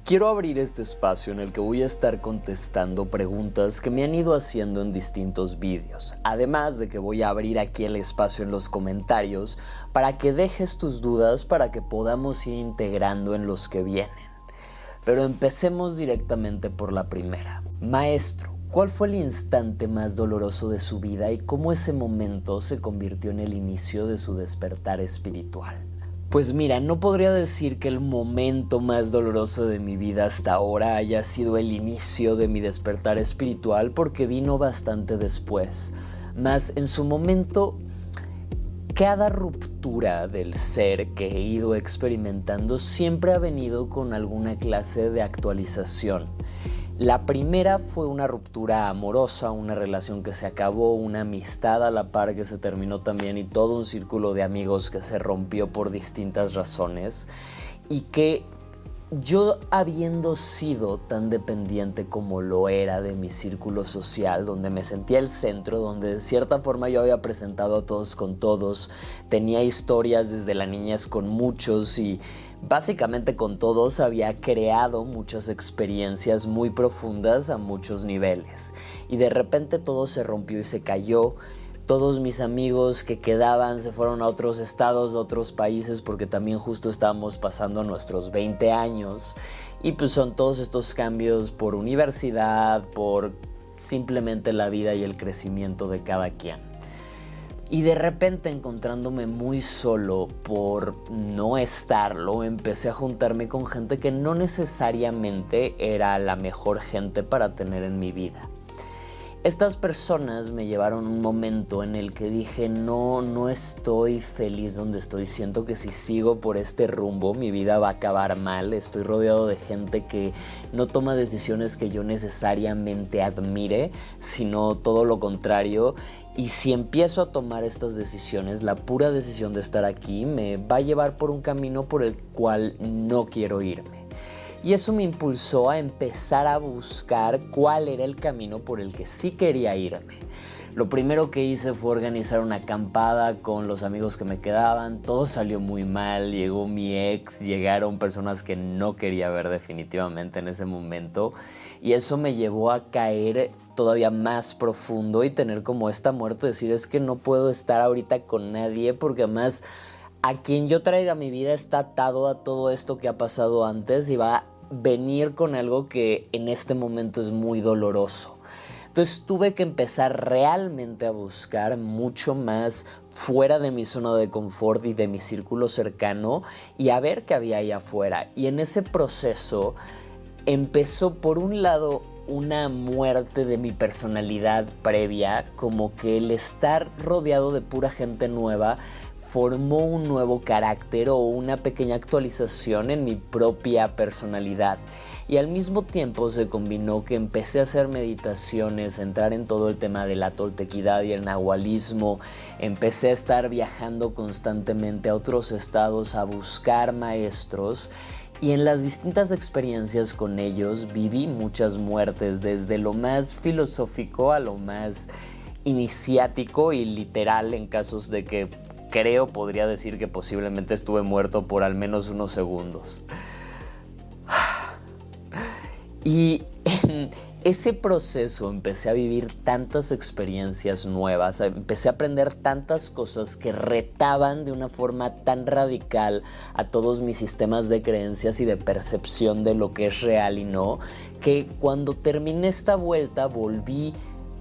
Quiero abrir este espacio en el que voy a estar contestando preguntas que me han ido haciendo en distintos vídeos. Además de que voy a abrir aquí el espacio en los comentarios para que dejes tus dudas para que podamos ir integrando en los que vienen. Pero empecemos directamente por la primera. Maestro, ¿cuál fue el instante más doloroso de su vida y cómo ese momento se convirtió en el inicio de su despertar espiritual? Pues mira, no podría decir que el momento más doloroso de mi vida hasta ahora haya sido el inicio de mi despertar espiritual porque vino bastante después. Mas en su momento, cada ruptura del ser que he ido experimentando siempre ha venido con alguna clase de actualización. La primera fue una ruptura amorosa, una relación que se acabó, una amistad a la par que se terminó también y todo un círculo de amigos que se rompió por distintas razones y que yo, habiendo sido tan dependiente como lo era de mi círculo social, donde me sentía el centro, donde de cierta forma yo había presentado a todos con todos, tenía historias desde la niñez con muchos y básicamente con todos había creado muchas experiencias muy profundas a muchos niveles. Y de repente todo se rompió y se cayó. Todos mis amigos que quedaban se fueron a otros estados, a otros países, porque también justo estábamos pasando nuestros 20 años. Y pues son todos estos cambios por universidad, por simplemente la vida y el crecimiento de cada quien. Y de repente, encontrándome muy solo por no estarlo, empecé a juntarme con gente que no necesariamente era la mejor gente para tener en mi vida. Estas personas me llevaron a un momento en el que dije, no estoy feliz donde estoy. Siento que si sigo por este rumbo, mi vida va a acabar mal. Estoy rodeado de gente que no toma decisiones que yo necesariamente admire, sino todo lo contrario. Y si empiezo a tomar estas decisiones, la pura decisión de estar aquí me va a llevar por un camino por el cual no quiero irme. Y eso me impulsó a empezar a buscar cuál era el camino por el que sí quería irme. Lo primero que hice fue organizar una acampada con los amigos que me quedaban. Todo salió muy mal, llegó mi ex, llegaron personas que no quería ver definitivamente en ese momento. Y eso me llevó a caer todavía más profundo y tener como esta muerte, decir es que no puedo estar ahorita con nadie porque además a quien yo traiga a mi vida está atado a todo esto que ha pasado antes y va a venir con algo que en este momento es muy doloroso. Entonces tuve que empezar realmente a buscar mucho más fuera de mi zona de confort y de mi círculo cercano y a ver qué había ahí afuera. Y en ese proceso empezó por un lado una muerte de mi personalidad previa, como que el estar rodeado de pura gente nueva formó un nuevo carácter o una pequeña actualización en mi propia personalidad. Y al mismo tiempo se combinó que empecé a hacer meditaciones, entrar en todo el tema de la toltequidad y el nahualismo. Empecé a estar viajando constantemente a otros estados a buscar maestros. Y en las distintas experiencias con ellos viví muchas muertes, desde lo más filosófico a lo más iniciático y literal en casos de que podría decir que posiblemente estuve muerto por al menos unos segundos. Y en ese proceso empecé a vivir tantas experiencias nuevas, empecé a aprender tantas cosas que retaban de una forma tan radical a todos mis sistemas de creencias y de percepción de lo que es real y no, que cuando terminé esta vuelta volví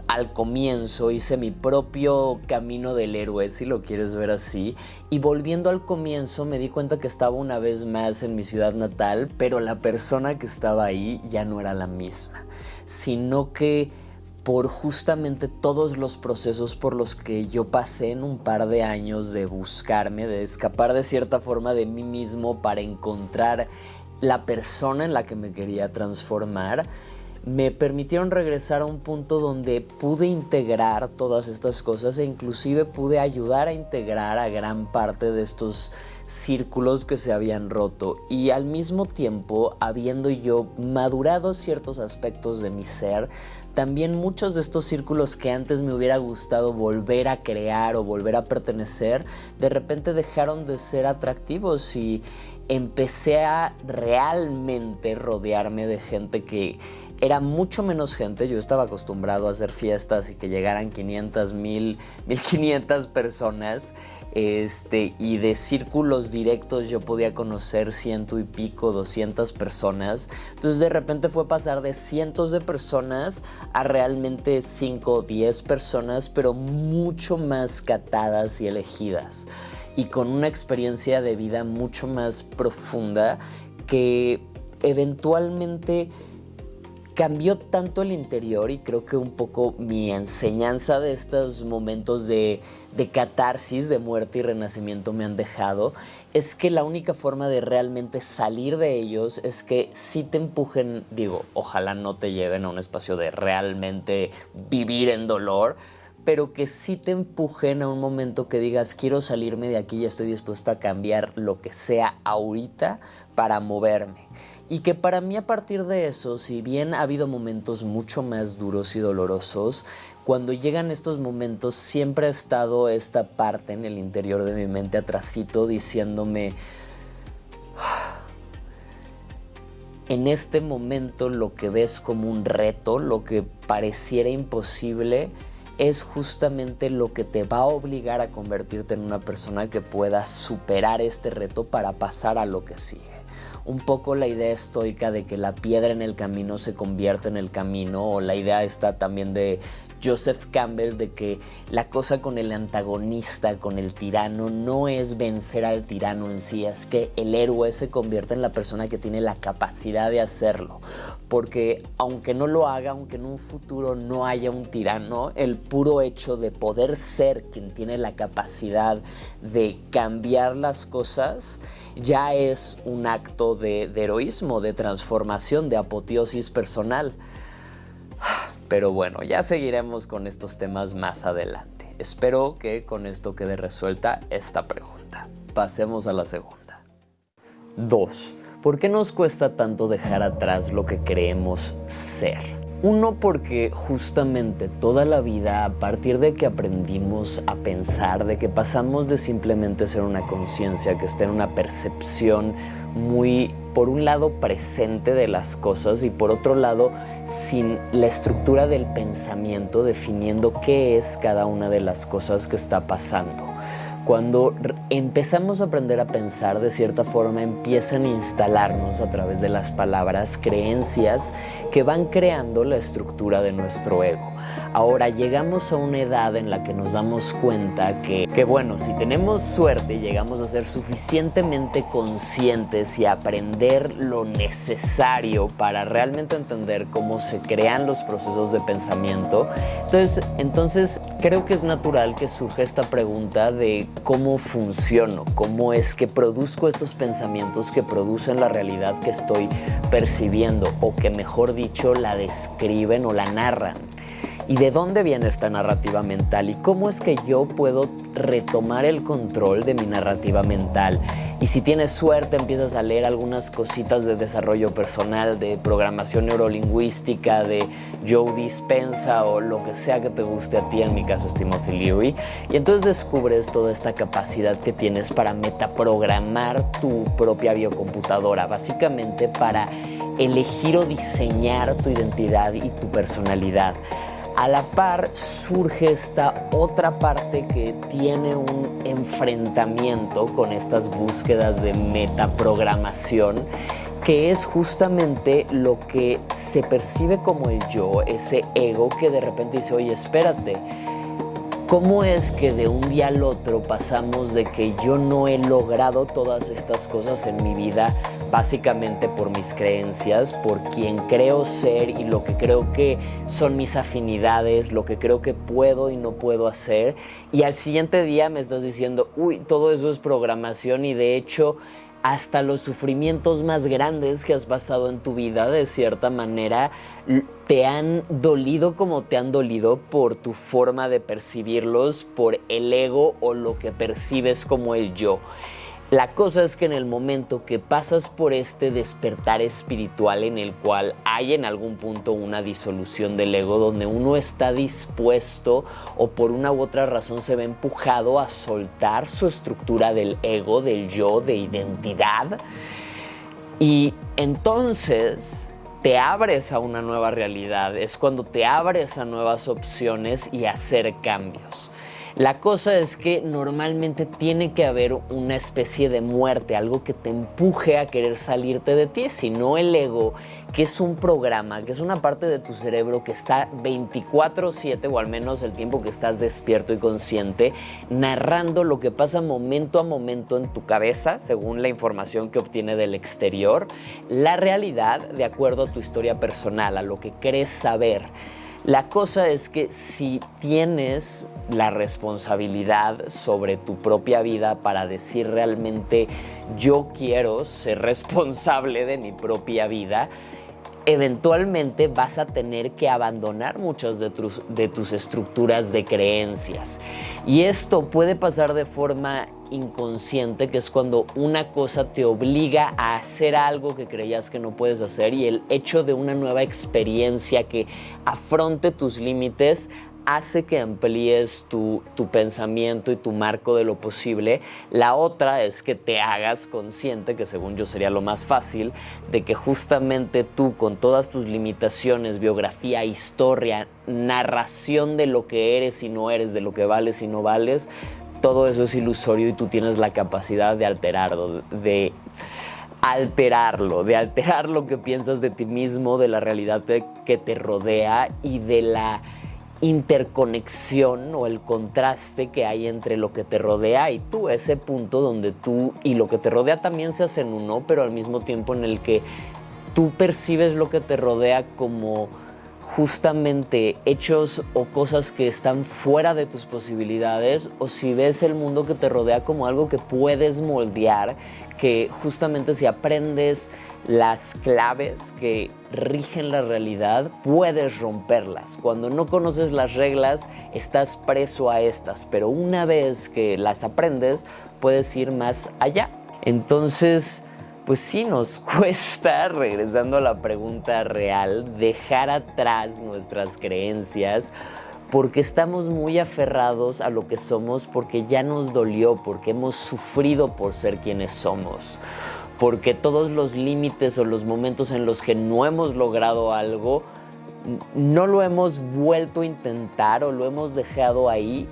al comienzo, hice mi propio camino del héroe, si lo quieres ver así, y volviendo al comienzo me di cuenta que estaba una vez más en mi ciudad natal, pero la persona que estaba ahí ya no era la misma, sino que por justamente todos los procesos por los que yo pasé en un par de años de buscarme, de escapar de cierta forma de mí mismo para encontrar la persona en la que me quería transformar, me permitieron regresar a un punto donde pude integrar todas estas cosas e inclusive pude ayudar a integrar a gran parte de estos círculos que se habían roto y al mismo tiempo, habiendo yo madurado ciertos aspectos de mi ser, también muchos de estos círculos que antes me hubiera gustado volver a crear o volver a pertenecer, de repente dejaron de ser atractivos y empecé a realmente rodearme de gente que era mucho menos gente. Yo estaba acostumbrado a hacer fiestas y que llegaran 500, 1000, 1500 personas. Y de círculos directos yo podía conocer 100 y pico, 200 personas. Entonces de repente fue pasar de cientos de personas a realmente 5 o 10 personas, pero mucho más catadas y elegidas. Y con una experiencia de vida mucho más profunda que eventualmente cambió tanto el interior, y creo que un poco mi enseñanza de estos momentos de catarsis, de muerte y renacimiento me han dejado, es que la única forma de realmente salir de ellos es que sí te empujen, digo, ojalá no te lleven a un espacio de realmente vivir en dolor, pero que sí te empujen a un momento que digas, quiero salirme de aquí y estoy dispuesto a cambiar lo que sea ahorita para moverme. Y que para mí a partir de eso, si bien ha habido momentos mucho más duros y dolorosos, cuando llegan estos momentos siempre ha estado esta parte en el interior de mi mente atrasito diciéndome, en este momento lo que ves como un reto, lo que pareciera imposible, es justamente lo que te va a obligar a convertirte en una persona que pueda superar este reto para pasar a lo que sigue. Un poco la idea estoica de que la piedra en el camino se convierte en el camino, o la idea está también de Joseph Campbell de que la cosa con el antagonista, con el tirano, no es vencer al tirano en sí, es que el héroe se convierta en la persona que tiene la capacidad de hacerlo. Porque aunque no lo haga, aunque en un futuro no haya un tirano, el puro hecho de poder ser quien tiene la capacidad de cambiar las cosas ya es un acto de heroísmo, de transformación, de apoteosis personal. Pero bueno, ya seguiremos con estos temas más adelante. Espero que con esto quede resuelta esta pregunta. Pasemos a la segunda. 2. ¿Por qué nos cuesta tanto dejar atrás lo que creemos ser? 1, porque justamente toda la vida, a partir de que aprendimos a pensar, de que pasamos de simplemente ser una conciencia que está en una percepción muy, por un lado, presente de las cosas y por otro lado, sin la estructura del pensamiento definiendo qué es cada una de las cosas que está pasando. Cuando empezamos a aprender a pensar, de cierta forma empiezan a instalarnos a través de las palabras creencias que van creando la estructura de nuestro ego. Ahora llegamos a una edad en la que nos damos cuenta que bueno, si tenemos suerte y llegamos a ser suficientemente conscientes y aprender lo necesario para realmente entender cómo se crean los procesos de pensamiento, entonces creo que es natural que surja esta pregunta de cómo funciono, cómo es que produzco estos pensamientos que producen la realidad que estoy percibiendo, o que mejor dicho la describen o la narran. ¿Y de dónde viene esta narrativa mental? ¿Y cómo es que yo puedo retomar el control de mi narrativa mental? Y si tienes suerte empiezas a leer algunas cositas de desarrollo personal, de programación neurolingüística, de Joe Dispenza o lo que sea que te guste a ti, en mi caso es Timothy Leary, y entonces descubres toda esta capacidad que tienes para metaprogramar tu propia biocomputadora, básicamente para elegir o diseñar tu identidad y tu personalidad. A la par surge esta otra parte que tiene un enfrentamiento con estas búsquedas de metaprogramación, que es justamente lo que se percibe como el yo, ese ego que de repente dice, oye, espérate, ¿cómo es que de un día al otro pasamos de que yo no he logrado todas estas cosas en mi vida básicamente por mis creencias, por quien creo ser y lo que creo que son mis afinidades, lo que creo que puedo y no puedo hacer, y al siguiente día me estás diciendo, uy, todo eso es programación, y de hecho hasta los sufrimientos más grandes que has pasado en tu vida, de cierta manera, te han dolido como te han dolido por tu forma de percibirlos, por el ego o lo que percibes como el yo. La cosa es que en el momento que pasas por este despertar espiritual en el cual hay en algún punto una disolución del ego, donde uno está dispuesto o por una u otra razón se ve empujado a soltar su estructura del ego, del yo, de identidad, y entonces te abres a una nueva realidad, es cuando te abres a nuevas opciones y a hacer cambios. La cosa es que normalmente tiene que haber una especie de muerte, algo que te empuje a querer salirte de ti, si no el ego, que es un programa, que es una parte de tu cerebro que está 24/7 o al menos el tiempo que estás despierto y consciente, narrando lo que pasa momento a momento en tu cabeza, según la información que obtiene del exterior, la realidad de acuerdo a tu historia personal, a lo que crees saber. La cosa es que si tienes la responsabilidad sobre tu propia vida para decir realmente yo quiero ser responsable de mi propia vida, eventualmente vas a tener que abandonar muchas de tus estructuras de creencias. Y esto puede pasar de forma inconsciente, que es cuando una cosa te obliga a hacer algo que creías que no puedes hacer, y el hecho de una nueva experiencia que afronte tus límites hace que amplíes tu pensamiento y tu marco de lo posible. La otra es que te hagas consciente, que según yo sería lo más fácil, de que justamente tú, con todas tus limitaciones, biografía, historia, narración de lo que eres y no eres, de lo que vales y no vales, todo eso es ilusorio y tú tienes la capacidad de alterarlo, de alterar lo que piensas de ti mismo, de la realidad que te rodea y de la interconexión o el contraste que hay entre lo que te rodea y tú, ese punto donde tú y lo que te rodea también se hacen uno, pero al mismo tiempo en el que tú percibes lo que te rodea como justamente hechos o cosas que están fuera de tus posibilidades, o si ves el mundo que te rodea como algo que puedes moldear, que justamente si aprendes las claves que rigen la realidad, puedes romperlas. Cuando no conoces las reglas, estás preso a estas, pero una vez que las aprendes, puedes ir más allá. Entonces, pues sí nos cuesta, regresando a la pregunta real, dejar atrás nuestras creencias, porque estamos muy aferrados a lo que somos, porque ya nos dolió, porque hemos sufrido por ser quienes somos, porque todos los límites o los momentos en los que no hemos logrado algo, no lo hemos vuelto a intentar o lo hemos dejado ahí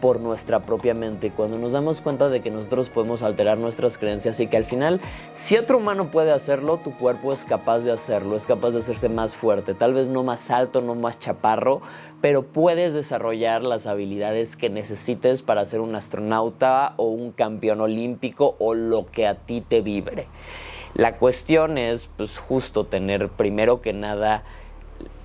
por nuestra propia mente. Cuando nos damos cuenta de que nosotros podemos alterar nuestras creencias y que al final, si otro humano puede hacerlo, tu cuerpo es capaz de hacerlo, es capaz de hacerse más fuerte, tal vez no más alto, no más chaparro, pero puedes desarrollar las habilidades que necesites para ser un astronauta o un campeón olímpico o lo que a ti te vibre. La cuestión es, pues, justo tener primero que nada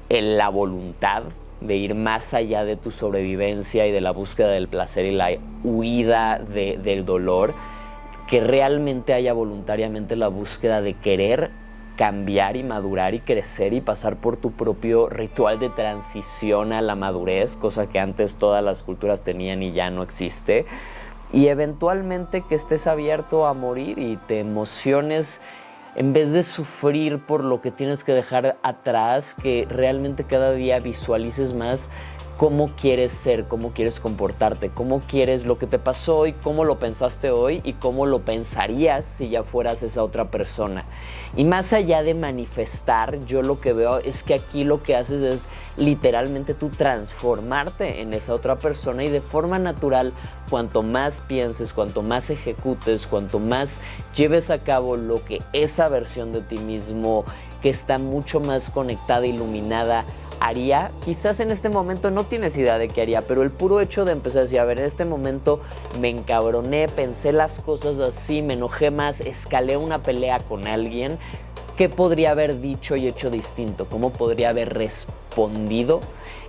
la voluntad de ir más allá de tu sobrevivencia y de la búsqueda del placer y la huida del dolor, que realmente haya voluntariamente la búsqueda de querer cambiar y madurar y crecer y pasar por tu propio ritual de transición a la madurez, cosa que antes todas las culturas tenían y ya no existe, y eventualmente que estés abierto a morir y te emociones en vez de sufrir por lo que tienes que dejar atrás, que realmente cada día visualices más cómo quieres ser, cómo quieres comportarte, cómo quieres lo que te pasó hoy, cómo lo pensaste hoy y cómo lo pensarías si ya fueras esa otra persona. Y más allá de manifestar, yo lo que veo es que aquí lo que haces es literalmente tú transformarte en esa otra persona, y de forma natural, cuanto más pienses, cuanto más ejecutes, cuanto más lleves a cabo lo que esa versión de ti mismo, que está mucho más conectada, iluminada, haría, quizás en este momento no tienes idea de qué haría, pero el puro hecho de empezar a decir, a ver, en este momento me encabroné, pensé las cosas así, me enojé más, escalé una pelea con alguien, ¿qué podría haber dicho y hecho distinto? ¿Cómo podría haber respondido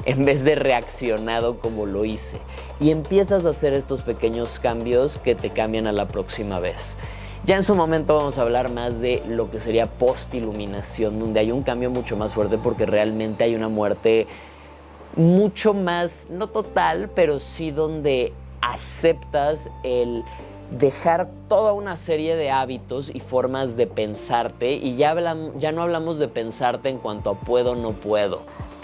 en vez de reaccionado como lo hice? Y empiezas a hacer estos pequeños cambios que te cambian a la próxima vez. Ya en su momento vamos a hablar más de lo que sería post-iluminación, donde hay un cambio mucho más fuerte porque realmente hay una muerte mucho más, no total, pero sí donde aceptas el dejar toda una serie de hábitos y formas de pensarte, y ya no hablamos de pensarte en cuanto a puedo o no puedo.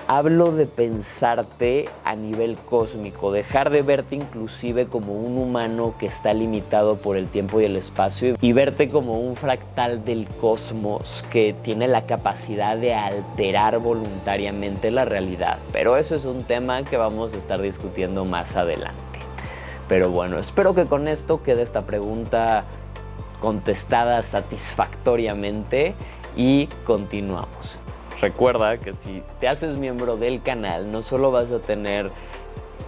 Hablo de pensarte a nivel cósmico, dejar de verte inclusive como un humano que está limitado por el tiempo y el espacio y verte como un fractal del cosmos que tiene la capacidad de alterar voluntariamente la realidad. Pero eso es un tema que vamos a estar discutiendo más adelante. Pero bueno, espero que con esto quede esta pregunta contestada satisfactoriamente y continuamos. Recuerda que si te haces miembro del canal, no solo vas a tener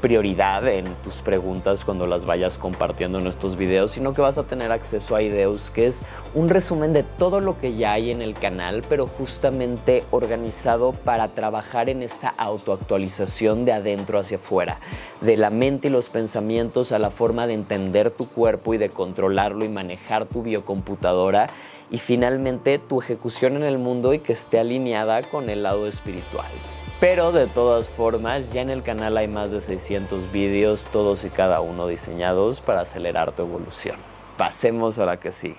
prioridad en tus preguntas cuando las vayas compartiendo en estos videos, sino que vas a tener acceso a Ideos, que es un resumen de todo lo que ya hay en el canal, pero justamente organizado para trabajar en esta autoactualización de adentro hacia afuera, de la mente y los pensamientos a la forma de entender tu cuerpo y de controlarlo y manejar tu biocomputadora, y finalmente tu ejecución en el mundo y que esté alineada con el lado espiritual. Pero de todas formas, ya en el canal hay más de 600 vídeos, todos y cada uno diseñados para acelerar tu evolución. Pasemos a la que sigue.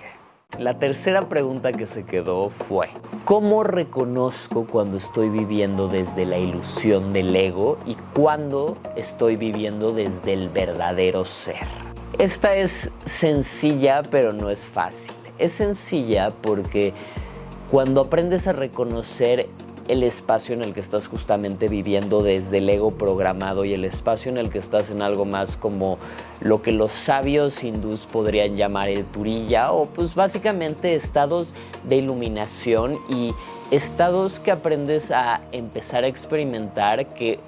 La tercera pregunta que se quedó fue: ¿cómo reconozco cuando estoy viviendo desde la ilusión del ego y cuando estoy viviendo desde el verdadero ser? Esta es sencilla, pero no es fácil. Es sencilla porque cuando aprendes a reconocer el espacio en el que estás justamente viviendo desde el ego programado y el espacio en el que estás en algo más como lo que los sabios hindús podrían llamar el turiya, o pues básicamente estados de iluminación y estados que aprendes a empezar a experimentar que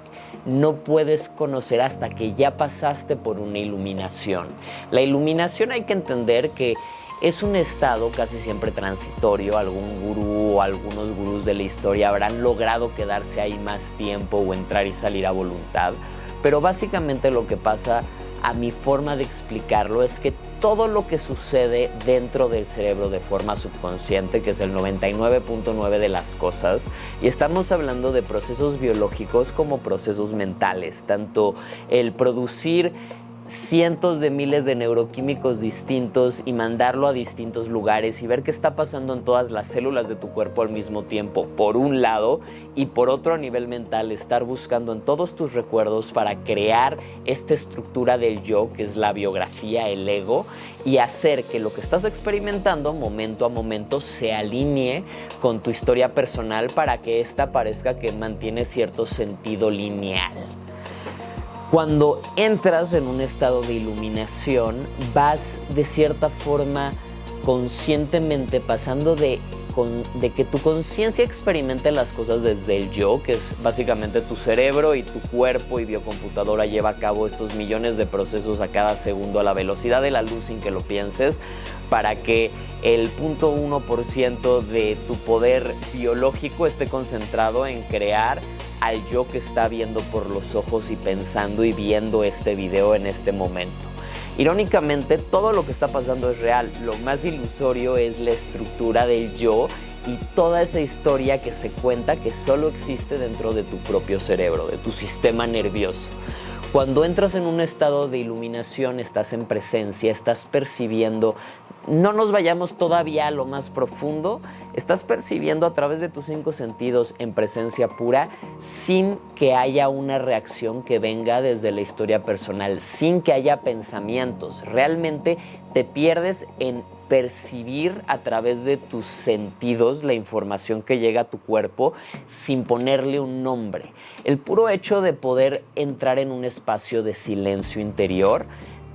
no puedes conocer hasta que ya pasaste por una iluminación. La iluminación hay que entender que es un estado casi siempre transitorio. Algún gurú o algunos gurús de la historia habrán logrado quedarse ahí más tiempo o entrar y salir a voluntad. Pero básicamente lo que pasa, a mi forma de explicarlo, es que todo lo que sucede dentro del cerebro de forma subconsciente, que es el 99.9 de las cosas, y estamos hablando de procesos biológicos como procesos mentales, tanto el producir cientos de miles de neuroquímicos distintos y mandarlo a distintos lugares y ver qué está pasando en todas las células de tu cuerpo al mismo tiempo, por un lado, y por otro, a nivel mental, estar buscando en todos tus recuerdos para crear esta estructura del yo, que es la biografía, el ego, y hacer que lo que estás experimentando momento a momento se alinee con tu historia personal para que ésta parezca que mantiene cierto sentido lineal. Cuando entras en un estado de iluminación, vas de cierta forma conscientemente pasando de que tu conciencia experimente las cosas desde el yo, que es básicamente tu cerebro y tu cuerpo y biocomputadora lleva a cabo estos millones de procesos a cada segundo a la velocidad de la luz sin que lo pienses, para que el 0.1% de tu poder biológico esté concentrado en crear al yo que está viendo por los ojos y pensando y viendo este video en este momento. Irónicamente, todo lo que está pasando es real. Lo más ilusorio es la estructura del yo y toda esa historia que se cuenta que solo existe dentro de tu propio cerebro, de tu sistema nervioso. Cuando entras en un estado de iluminación, estás en presencia, estás percibiendo. No nos vayamos todavía a lo más profundo. Estás percibiendo a través de tus 5 sentidos en presencia pura, sin que haya una reacción que venga desde la historia personal, sin que haya pensamientos. Realmente te pierdes en percibir a través de tus sentidos la información que llega a tu cuerpo sin ponerle un nombre. El puro hecho de poder entrar en un espacio de silencio interior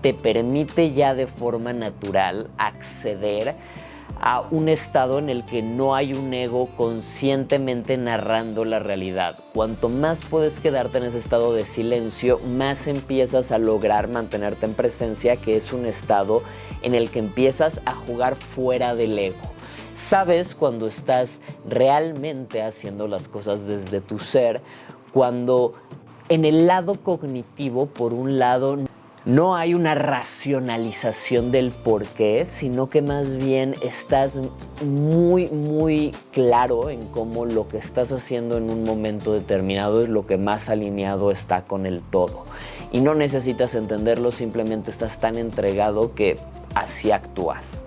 te permite ya de forma natural acceder a un estado en el que no hay un ego conscientemente narrando la realidad. Cuanto más puedes quedarte en ese estado de silencio, más empiezas a lograr mantenerte en presencia, que es un estado en el que empiezas a jugar fuera del ego. Sabes cuando estás realmente haciendo las cosas desde tu ser, cuando en el lado cognitivo, por un lado, No hay una racionalización del por qué, sino que más bien estás muy claro en cómo lo que estás haciendo en un momento determinado es lo que más alineado está con el todo. Y no necesitas entenderlo, simplemente estás tan entregado que así actúas.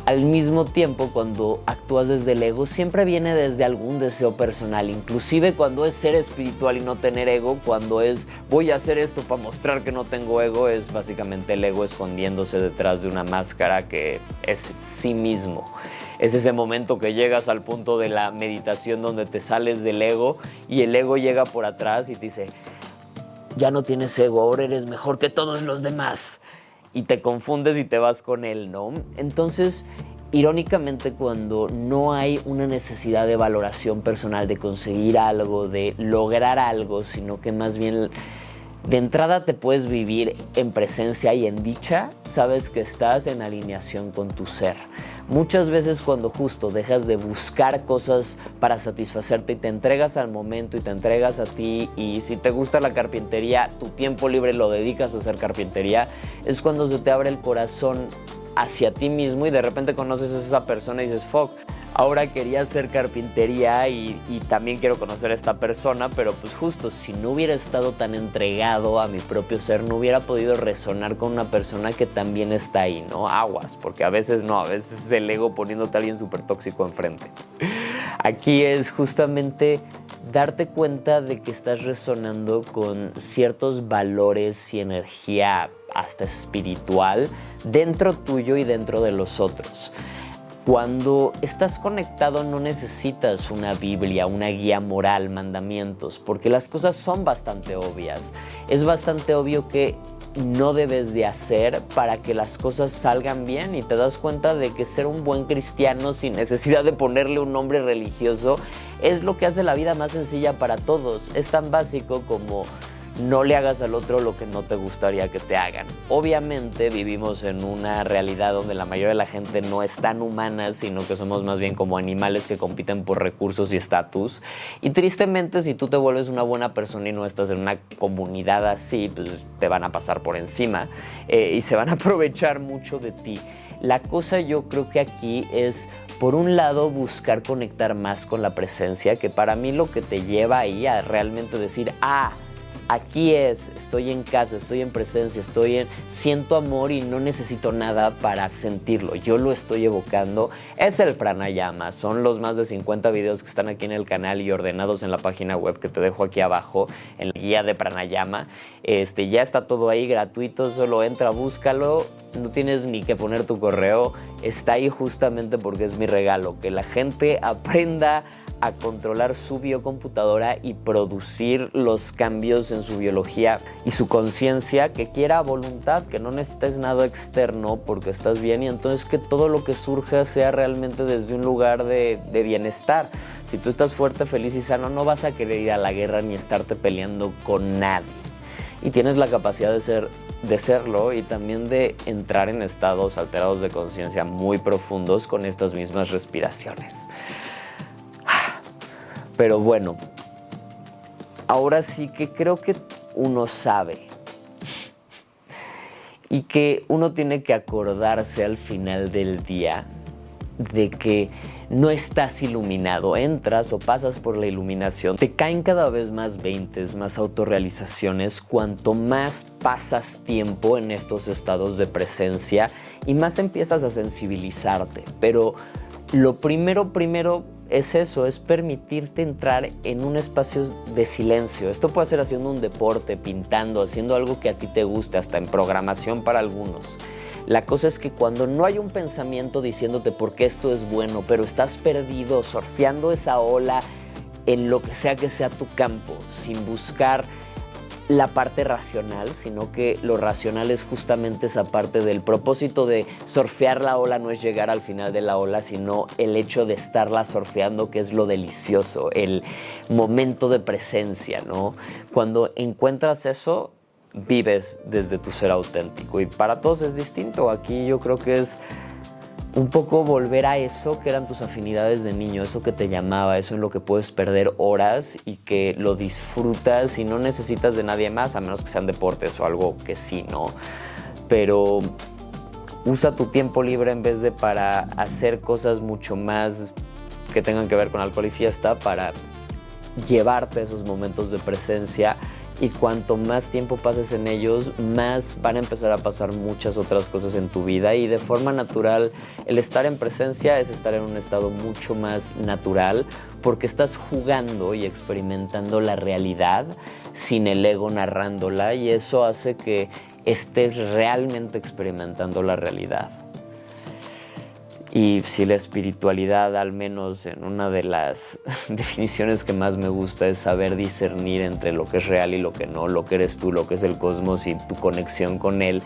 Al mismo tiempo, cuando actúas desde el ego, siempre viene desde algún deseo personal, inclusive cuando es ser espiritual y no tener ego, cuando es voy a hacer esto para mostrar que no tengo ego, es básicamente el ego escondiéndose detrás de una máscara que es sí mismo. Es ese momento que llegas al punto de la meditación donde te sales del ego y el ego llega por atrás y te dice, ya no tienes ego, ahora eres mejor que todos los demás. Y te confundes y te vas con él, ¿no? Entonces, irónicamente, cuando no hay una necesidad de valoración personal, de conseguir algo, de lograr algo, sino que más bien de entrada te puedes vivir en presencia y en dicha, sabes que estás en alineación con tu ser. Muchas veces cuando justo dejas de buscar cosas para satisfacerte y te entregas al momento y te entregas a ti, y si te gusta la carpintería, tu tiempo libre lo dedicas a hacer carpintería, es cuando se te abre el corazón hacia ti mismo y de repente conoces a esa persona y dices, fuck, ahora quería hacer carpintería y también quiero conocer a esta persona, pero pues justo si no hubiera estado tan entregado a mi propio ser, no hubiera podido resonar con una persona que también está ahí, ¿no? Aguas, porque a veces no, a veces es el ego poniéndote a alguien súper tóxico enfrente. Aquí es justamente darte cuenta de que estás resonando con ciertos valores y energía hasta espiritual dentro tuyo y dentro de los otros. Cuando estás conectado no necesitas una Biblia, una guía moral, mandamientos, porque las cosas son bastante obvias. Es bastante obvio que no debes de hacer para que las cosas salgan bien y te das cuenta de que ser un buen cristiano sin necesidad de ponerle un nombre religioso es lo que hace la vida más sencilla para todos. Es tan básico como no le hagas al otro lo que no te gustaría que te hagan. Obviamente vivimos en una realidad donde la mayoría de la gente no es tan humana, sino que somos más bien como animales que compiten por recursos y estatus. Y tristemente, si tú te vuelves una buena persona y no estás en una comunidad así, pues te van a pasar por encima y se van a aprovechar mucho de ti. La cosa yo creo que aquí es, por un lado, buscar conectar más con la presencia, que para mí lo que te lleva ahí a realmente decir, aquí estoy en casa, estoy en presencia, siento amor y no necesito nada para sentirlo. Yo lo estoy evocando. Es el pranayama. Son los más de 50 videos que están aquí en el canal y ordenados en la página web que te dejo aquí abajo, en la guía de pranayama. Ya está todo ahí gratuito, solo entra, búscalo. No tienes ni que poner tu correo. Está ahí justamente porque es mi regalo. Que la gente aprenda a controlar su biocomputadora y producir los cambios en su biología y su conciencia que quiera a voluntad, que no necesites nada externo porque estás bien y entonces que todo lo que surja sea realmente desde un lugar de bienestar. Si tú estás fuerte, feliz y sano, no vas a querer ir a la guerra ni estarte peleando con nadie. Y tienes la capacidad de serlo y también de entrar en estados alterados de conciencia muy profundos con estas mismas respiraciones. Pero bueno, ahora sí que creo que uno sabe y que uno tiene que acordarse al final del día de que no estás iluminado, entras o pasas por la iluminación, te caen cada vez más veintes, más autorrealizaciones, cuanto más pasas tiempo en estos estados de presencia y más empiezas a sensibilizarte. Pero lo primero es eso, es permitirte entrar en un espacio de silencio. Esto puede ser haciendo un deporte, pintando, haciendo algo que a ti te guste, hasta en programación para algunos. La cosa es que cuando no hay un pensamiento diciéndote por qué esto es bueno, pero estás perdido, surfeando esa ola en lo que sea tu campo, sin buscar la parte racional, sino que lo racional es justamente esa parte del propósito de surfear la ola. No es llegar al final de la ola, sino el hecho de estarla surfeando, que es lo delicioso, el momento de presencia, ¿no? Cuando encuentras eso, vives desde tu ser auténtico y para todos es distinto. Aquí yo creo que es un poco volver a eso que eran tus afinidades de niño, eso que te llamaba, eso en lo que puedes perder horas y que lo disfrutas y no necesitas de nadie más, a menos que sean deportes o algo que sí, ¿no? Pero usa tu tiempo libre en vez de para hacer cosas mucho más que tengan que ver con alcohol y fiesta, para llevarte esos momentos de presencia, y cuanto más tiempo pases en ellos, más van a empezar a pasar muchas otras cosas en tu vida, y de forma natural el estar en presencia es estar en un estado mucho más natural, porque estás jugando y experimentando la realidad sin el ego narrándola, y eso hace que estés realmente experimentando la realidad. Y si la espiritualidad, al menos en una de las definiciones que más me gusta, es saber discernir entre lo que es real y lo que no, lo que eres tú, lo que es el cosmos y tu conexión con él,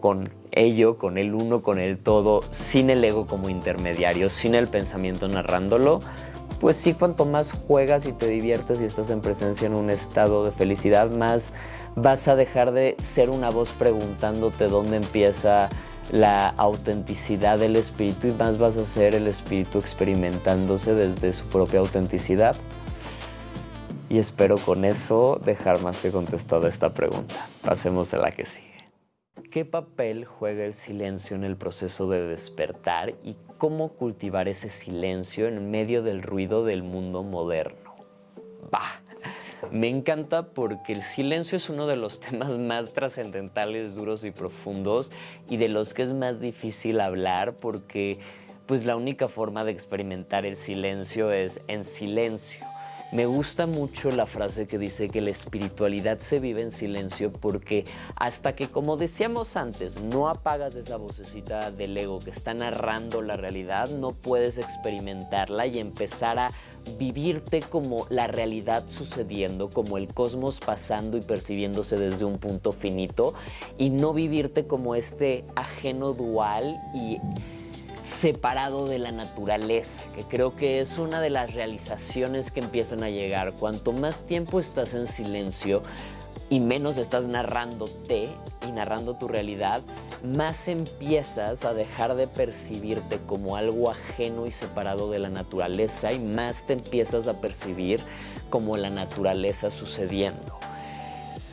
con ello, con el uno, con el todo, sin el ego como intermediario, sin el pensamiento narrándolo, pues sí, cuanto más juegas y te diviertes y estás en presencia en un estado de felicidad, más vas a dejar de ser una voz preguntándote dónde empieza la autenticidad del espíritu, y más vas a ser el espíritu experimentándose desde su propia autenticidad. Y espero con eso dejar más que contestada esta pregunta. Pasemos a la que sigue. ¿Qué papel juega el silencio en el proceso de despertar y cómo cultivar ese silencio en medio del ruido del mundo moderno? Bah. Me encanta porque el silencio es uno de los temas más trascendentales, duros y profundos, y de los que es más difícil hablar, porque pues la única forma de experimentar el silencio es en silencio. Me gusta mucho la frase que dice que la espiritualidad se vive en silencio, porque hasta que, como decíamos antes, no apagas esa vocecita del ego que está narrando la realidad, no puedes experimentarla y empezar a vivirte como la realidad sucediendo, como el cosmos pasando y percibiéndose desde un punto finito, y no vivirte como este ajeno dual y separado de la naturaleza, que creo que es una de las realizaciones que empiezan a llegar. Cuanto más tiempo estás en silencio y menos estás narrándote y narrando tu realidad, más empiezas a dejar de percibirte como algo ajeno y separado de la naturaleza, y más te empiezas a percibir como la naturaleza sucediendo.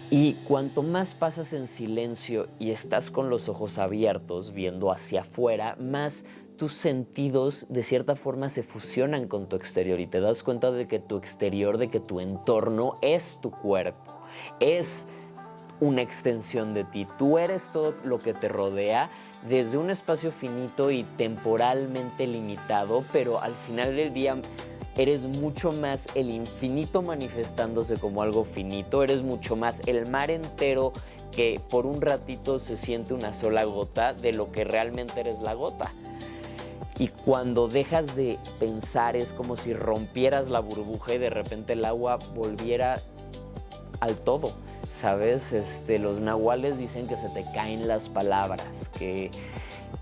Y cuanto más pasas en silencio y estás con los ojos abiertos viendo hacia afuera, más tus sentidos de cierta forma se fusionan con tu exterior y te das cuenta de que tu exterior, de que tu entorno es tu cuerpo, es una extensión de ti. Tú eres todo lo que te rodea desde un espacio finito y temporalmente limitado, pero al final del día eres mucho más el infinito manifestándose como algo finito, eres mucho más el mar entero que por un ratito se siente una sola gota de lo que realmente eres la gota. Y cuando dejas de pensar es como si rompieras la burbuja y de repente el agua volviera al todo, ¿sabes? Los nahuales dicen que se te caen las palabras, que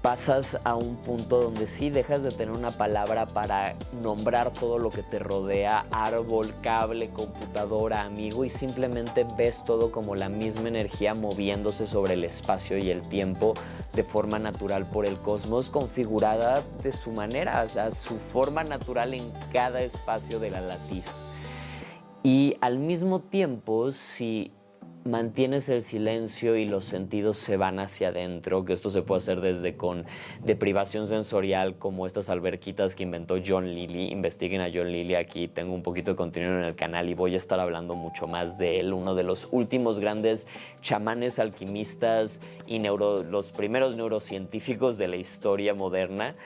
pasas a un punto donde sí dejas de tener una palabra para nombrar todo lo que te rodea, árbol, cable, computadora, amigo, y simplemente ves todo como la misma energía moviéndose sobre el espacio y el tiempo de forma natural por el cosmos, configurada de su manera, o sea, su forma natural en cada espacio de la latiz. Y al mismo tiempo, si mantienes el silencio y los sentidos se van hacia adentro, que esto se puede hacer desde con deprivación sensorial, como estas alberquitas que inventó John Lilly. Investiguen a John Lilly, aquí tengo un poquito de contenido en el canal y voy a estar hablando mucho más de él, uno de los últimos grandes chamanes, alquimistas y los primeros neurocientíficos de la historia moderna.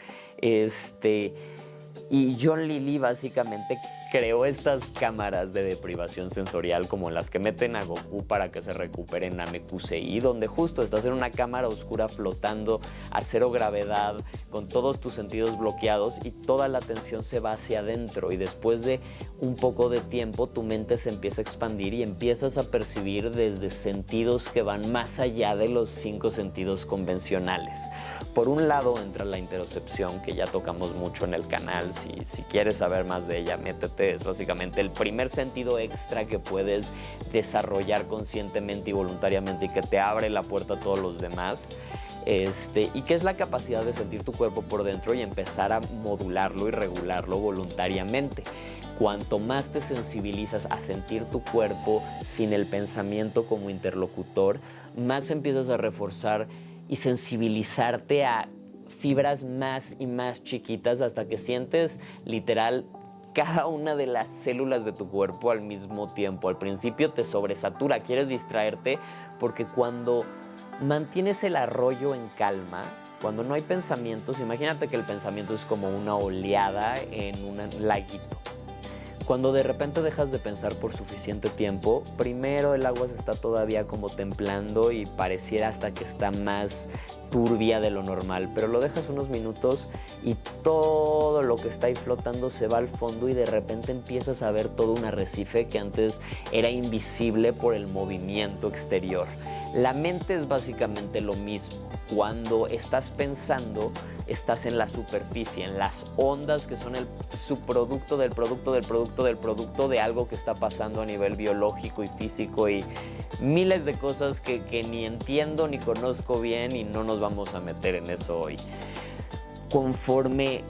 Y John Lilly básicamente creó estas cámaras de deprivación sensorial como las que meten a Goku para que se recupere en Namekusei, donde justo estás en una cámara oscura flotando a cero gravedad con todos tus sentidos bloqueados y toda la atención se va hacia adentro, y después de un poco de tiempo tu mente se empieza a expandir y empiezas a percibir desde sentidos que van más allá de los 5 sentidos convencionales. Por un lado entra la interocepción, que ya tocamos mucho en el canal. Si quieres saber más de ella, métete. Es básicamente el primer sentido extra que puedes desarrollar conscientemente y voluntariamente y que te abre la puerta a todos los demás. y que es la capacidad de sentir tu cuerpo por dentro y empezar a modularlo y regularlo voluntariamente. Cuanto más te sensibilizas a sentir tu cuerpo sin el pensamiento como interlocutor, más empiezas a reforzar y sensibilizarte a fibras más y más chiquitas hasta que sientes literal cada una de las células de tu cuerpo al mismo tiempo. Al principio te sobresatura, quieres distraerte porque cuando mantienes el arroyo en calma, cuando no hay pensamientos, imagínate que el pensamiento es como una oleada en un laguito. Cuando de repente dejas de pensar por suficiente tiempo, primero el agua se está todavía como templando y pareciera hasta que está más turbia de lo normal, pero lo dejas unos minutos y todo lo que está ahí flotando se va al fondo y de repente empiezas a ver todo un arrecife que antes era invisible por el movimiento exterior. La mente es básicamente lo mismo. Cuando estás pensando, estás en la superficie, en las ondas que son el subproducto del producto del producto del producto de algo que está pasando a nivel biológico y físico y miles de cosas que ni entiendo ni conozco bien y no nos vamos a meter en eso hoy. Conforme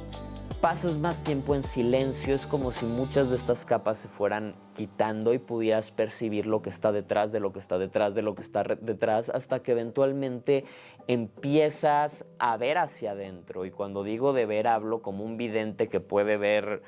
pasas más tiempo en silencio, es como si muchas de estas capas se fueran quitando y pudieras percibir lo que está detrás de lo que está detrás de lo que está detrás, hasta que eventualmente empiezas a ver hacia adentro. Y cuando digo de ver, hablo como un vidente que puede ver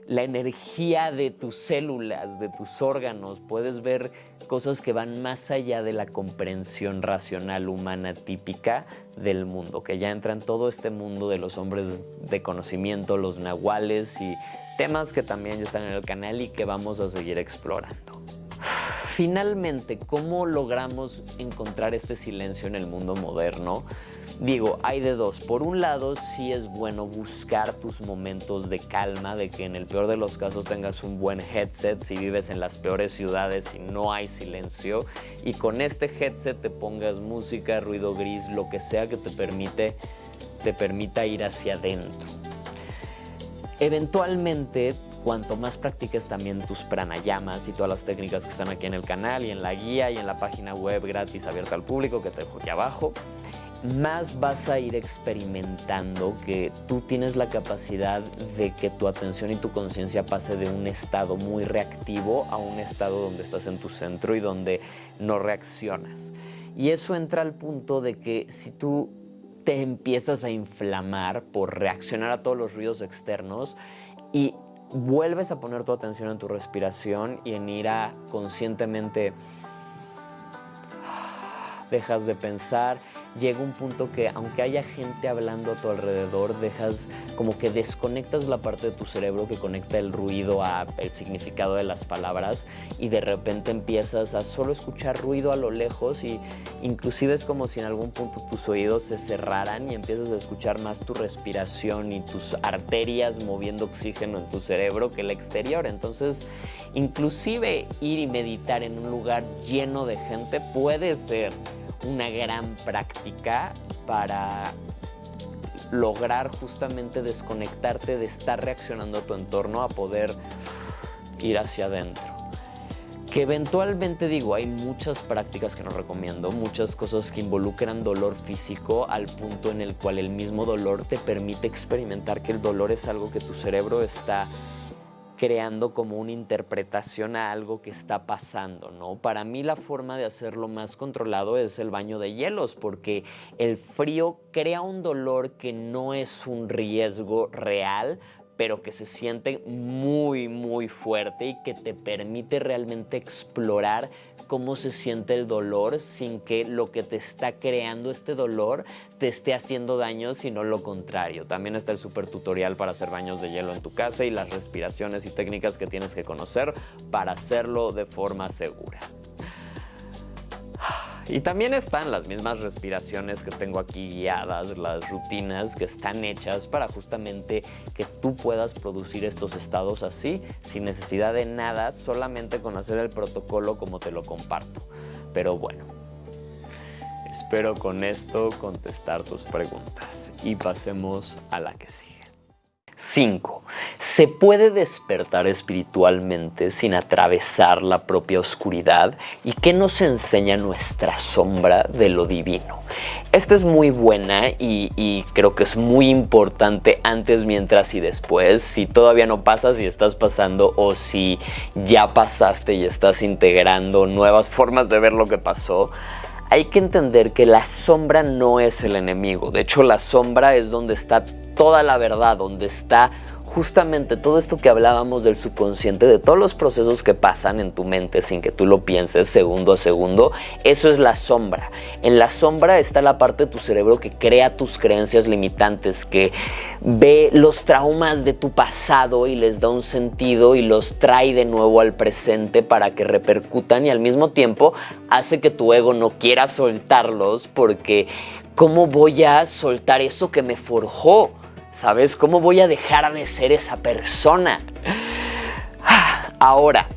la energía de tus células, de tus órganos. Puedes ver cosas que van más allá de la comprensión racional humana típica del mundo, que ya entra en todo este mundo de los hombres de conocimiento, los nahuales y temas que también ya están en el canal y que vamos a seguir explorando. Finalmente, ¿cómo logramos encontrar este silencio en el mundo moderno? Digo, hay de dos. Por un lado, sí es bueno buscar tus momentos de calma, de que en el peor de los casos tengas un buen headset si vives en las peores ciudades y no hay silencio. Y con este headset te pongas música, ruido gris, lo que sea que te permita ir hacia adentro. Eventualmente, cuanto más practiques también tus pranayamas y todas las técnicas que están aquí en el canal y en la guía y en la página web gratis abierta al público que te dejo aquí abajo, más vas a ir experimentando que tú tienes la capacidad de que tu atención y tu conciencia pase de un estado muy reactivo a un estado donde estás en tu centro y donde no reaccionas. Y eso entra al punto de que si tú te empiezas a inflamar por reaccionar a todos los ruidos externos y vuelves a poner tu atención en tu respiración y en ir a conscientemente dejas de pensar, llega un punto que aunque haya gente hablando a tu alrededor, dejas como que desconectas la parte de tu cerebro que conecta el ruido al significado de las palabras y de repente empiezas a solo escuchar ruido a lo lejos y inclusive es como si en algún punto tus oídos se cerraran y empiezas a escuchar más tu respiración y tus arterias moviendo oxígeno en tu cerebro que el exterior. Entonces, inclusive ir y meditar en un lugar lleno de gente puede ser una gran práctica para lograr justamente desconectarte de estar reaccionando a tu entorno a poder ir hacia adentro. Que eventualmente digo, hay muchas prácticas que no recomiendo, muchas cosas que involucran dolor físico al punto en el cual el mismo dolor te permite experimentar que el dolor es algo que tu cerebro está creando como una interpretación a algo que está pasando, ¿no? Para mí la forma de hacerlo más controlado es el baño de hielos, porque el frío crea un dolor que no es un riesgo real, pero que se siente muy, muy fuerte y que te permite realmente explorar cómo se siente el dolor sin que lo que te está creando este dolor te esté haciendo daño, sino lo contrario. También está el super tutorial para hacer baños de hielo en tu casa y las respiraciones y técnicas que tienes que conocer para hacerlo de forma segura. Y también están las mismas respiraciones que tengo aquí guiadas, las rutinas que están hechas para justamente que tú puedas producir estos estados así, sin necesidad de nada, solamente conocer el protocolo como te lo comparto. Pero bueno, espero con esto contestar tus preguntas y pasemos a la que sigue. 5. ¿Se puede despertar espiritualmente sin atravesar la propia oscuridad? ¿Y qué nos enseña nuestra sombra de lo divino? Esta es muy buena y creo que es muy importante antes, mientras y después. Si todavía no pasas, si estás pasando o si ya pasaste y estás integrando nuevas formas de ver lo que pasó, hay que entender que la sombra no es el enemigo. De hecho, la sombra es donde está toda la verdad, donde está justamente todo esto que hablábamos del subconsciente, de todos los procesos que pasan en tu mente sin que tú lo pienses segundo a segundo. Eso es la sombra. En la sombra está la parte de tu cerebro que crea tus creencias limitantes, que ve los traumas de tu pasado y les da un sentido y los trae de nuevo al presente para que repercutan, y al mismo tiempo hace que tu ego no quiera soltarlos, porque ¿cómo voy a soltar eso que me forjó? ¿Sabes? ¿Cómo voy a dejar de ser esa persona? Ahora,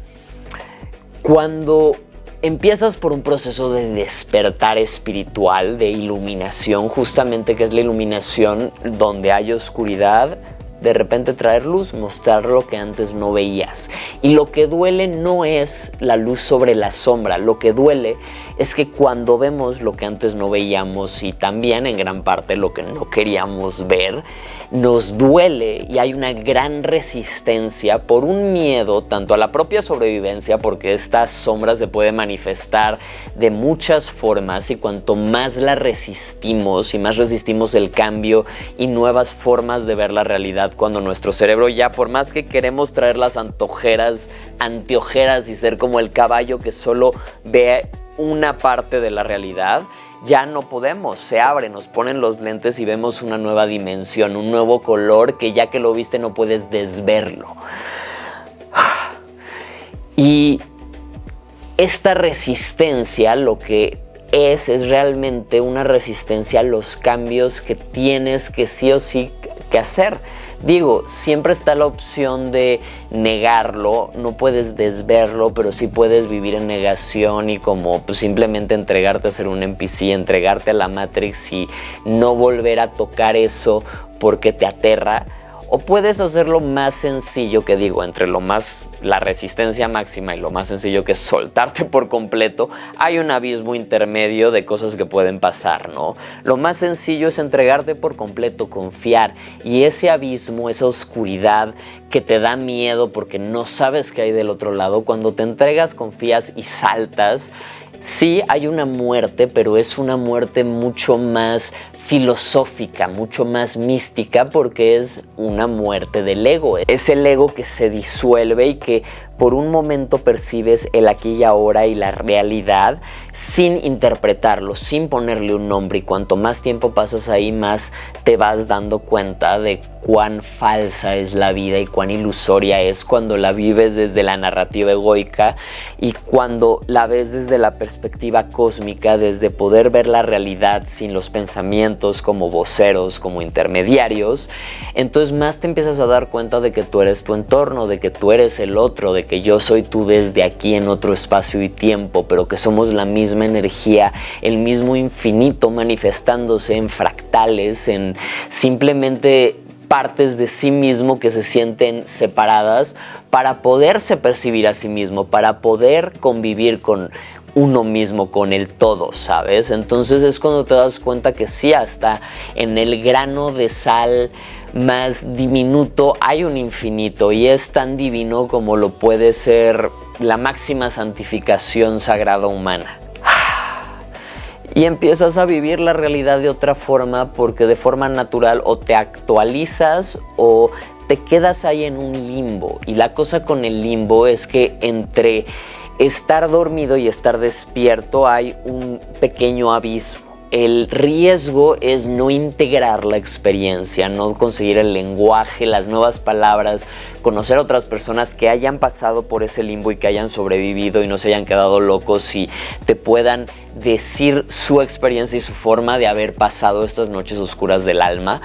cuando empiezas por un proceso de despertar espiritual, de iluminación, justamente que es la iluminación donde hay oscuridad, de repente traer luz, mostrar lo que antes no veías. Y lo que duele no es la luz sobre la sombra, lo que duele es que cuando vemos lo que antes no veíamos y también en gran parte lo que no queríamos ver, nos duele y hay una gran resistencia por un miedo tanto a la propia sobrevivencia, porque esta sombra se puede manifestar de muchas formas, y cuanto más la resistimos y más resistimos el cambio y nuevas formas de ver la realidad, cuando nuestro cerebro ya, por más que queremos traer las anteojeras y ser como el caballo que solo ve una parte de la realidad, ya no podemos, se abre, nos ponen los lentes y vemos una nueva dimensión, un nuevo color que ya que lo viste no puedes desverlo. Y esta resistencia lo que es realmente una resistencia a los cambios que tienes que sí o sí que hacer. Digo, siempre está la opción de negarlo, no puedes desverlo, pero sí puedes vivir en negación y como pues, simplemente entregarte a ser un NPC, entregarte a la Matrix y no volver a tocar eso porque te aterra. O puedes hacerlo más sencillo, que digo, entre la resistencia máxima y lo más sencillo, que es soltarte por completo, hay un abismo intermedio de cosas que pueden pasar, ¿no? Lo más sencillo es entregarte por completo, confiar, y ese abismo, esa oscuridad que te da miedo porque no sabes qué hay del otro lado, cuando te entregas, confías y saltas, sí hay una muerte, pero es una muerte mucho más filosófica, mucho más mística, porque es una muerte del ego. Es el ego que se disuelve y que por un momento percibes el aquí y ahora y la realidad sin interpretarlo, sin ponerle un nombre, y cuanto más tiempo pasas ahí, más te vas dando cuenta de cuán falsa es la vida y cuán ilusoria es cuando la vives desde la narrativa egoica y cuando la ves desde la perspectiva cósmica, desde poder ver la realidad sin los pensamientos como voceros, como intermediarios. Entonces más te empiezas a dar cuenta de que tú eres tu entorno, de que tú eres el otro, de que yo soy tú desde aquí en otro espacio y tiempo, pero que somos la misma energía, el mismo infinito manifestándose en fractales, en simplemente partes de sí mismo que se sienten separadas para poderse percibir a sí mismo, para poder convivir con uno mismo, con el todo, ¿sabes? Entonces es cuando te das cuenta que sí, hasta en el grano de sal más diminuto hay un infinito, y es tan divino como lo puede ser la máxima santificación sagrada humana. Y empiezas a vivir la realidad de otra forma, porque de forma natural o te actualizas o te quedas ahí en un limbo. Y la cosa con el limbo es que entre estar dormido y estar despierto hay un pequeño abismo. El riesgo es no integrar la experiencia, no conseguir el lenguaje, las nuevas palabras, conocer a otras personas que hayan pasado por ese limbo y que hayan sobrevivido y no se hayan quedado locos y te puedan decir su experiencia y su forma de haber pasado estas noches oscuras del alma.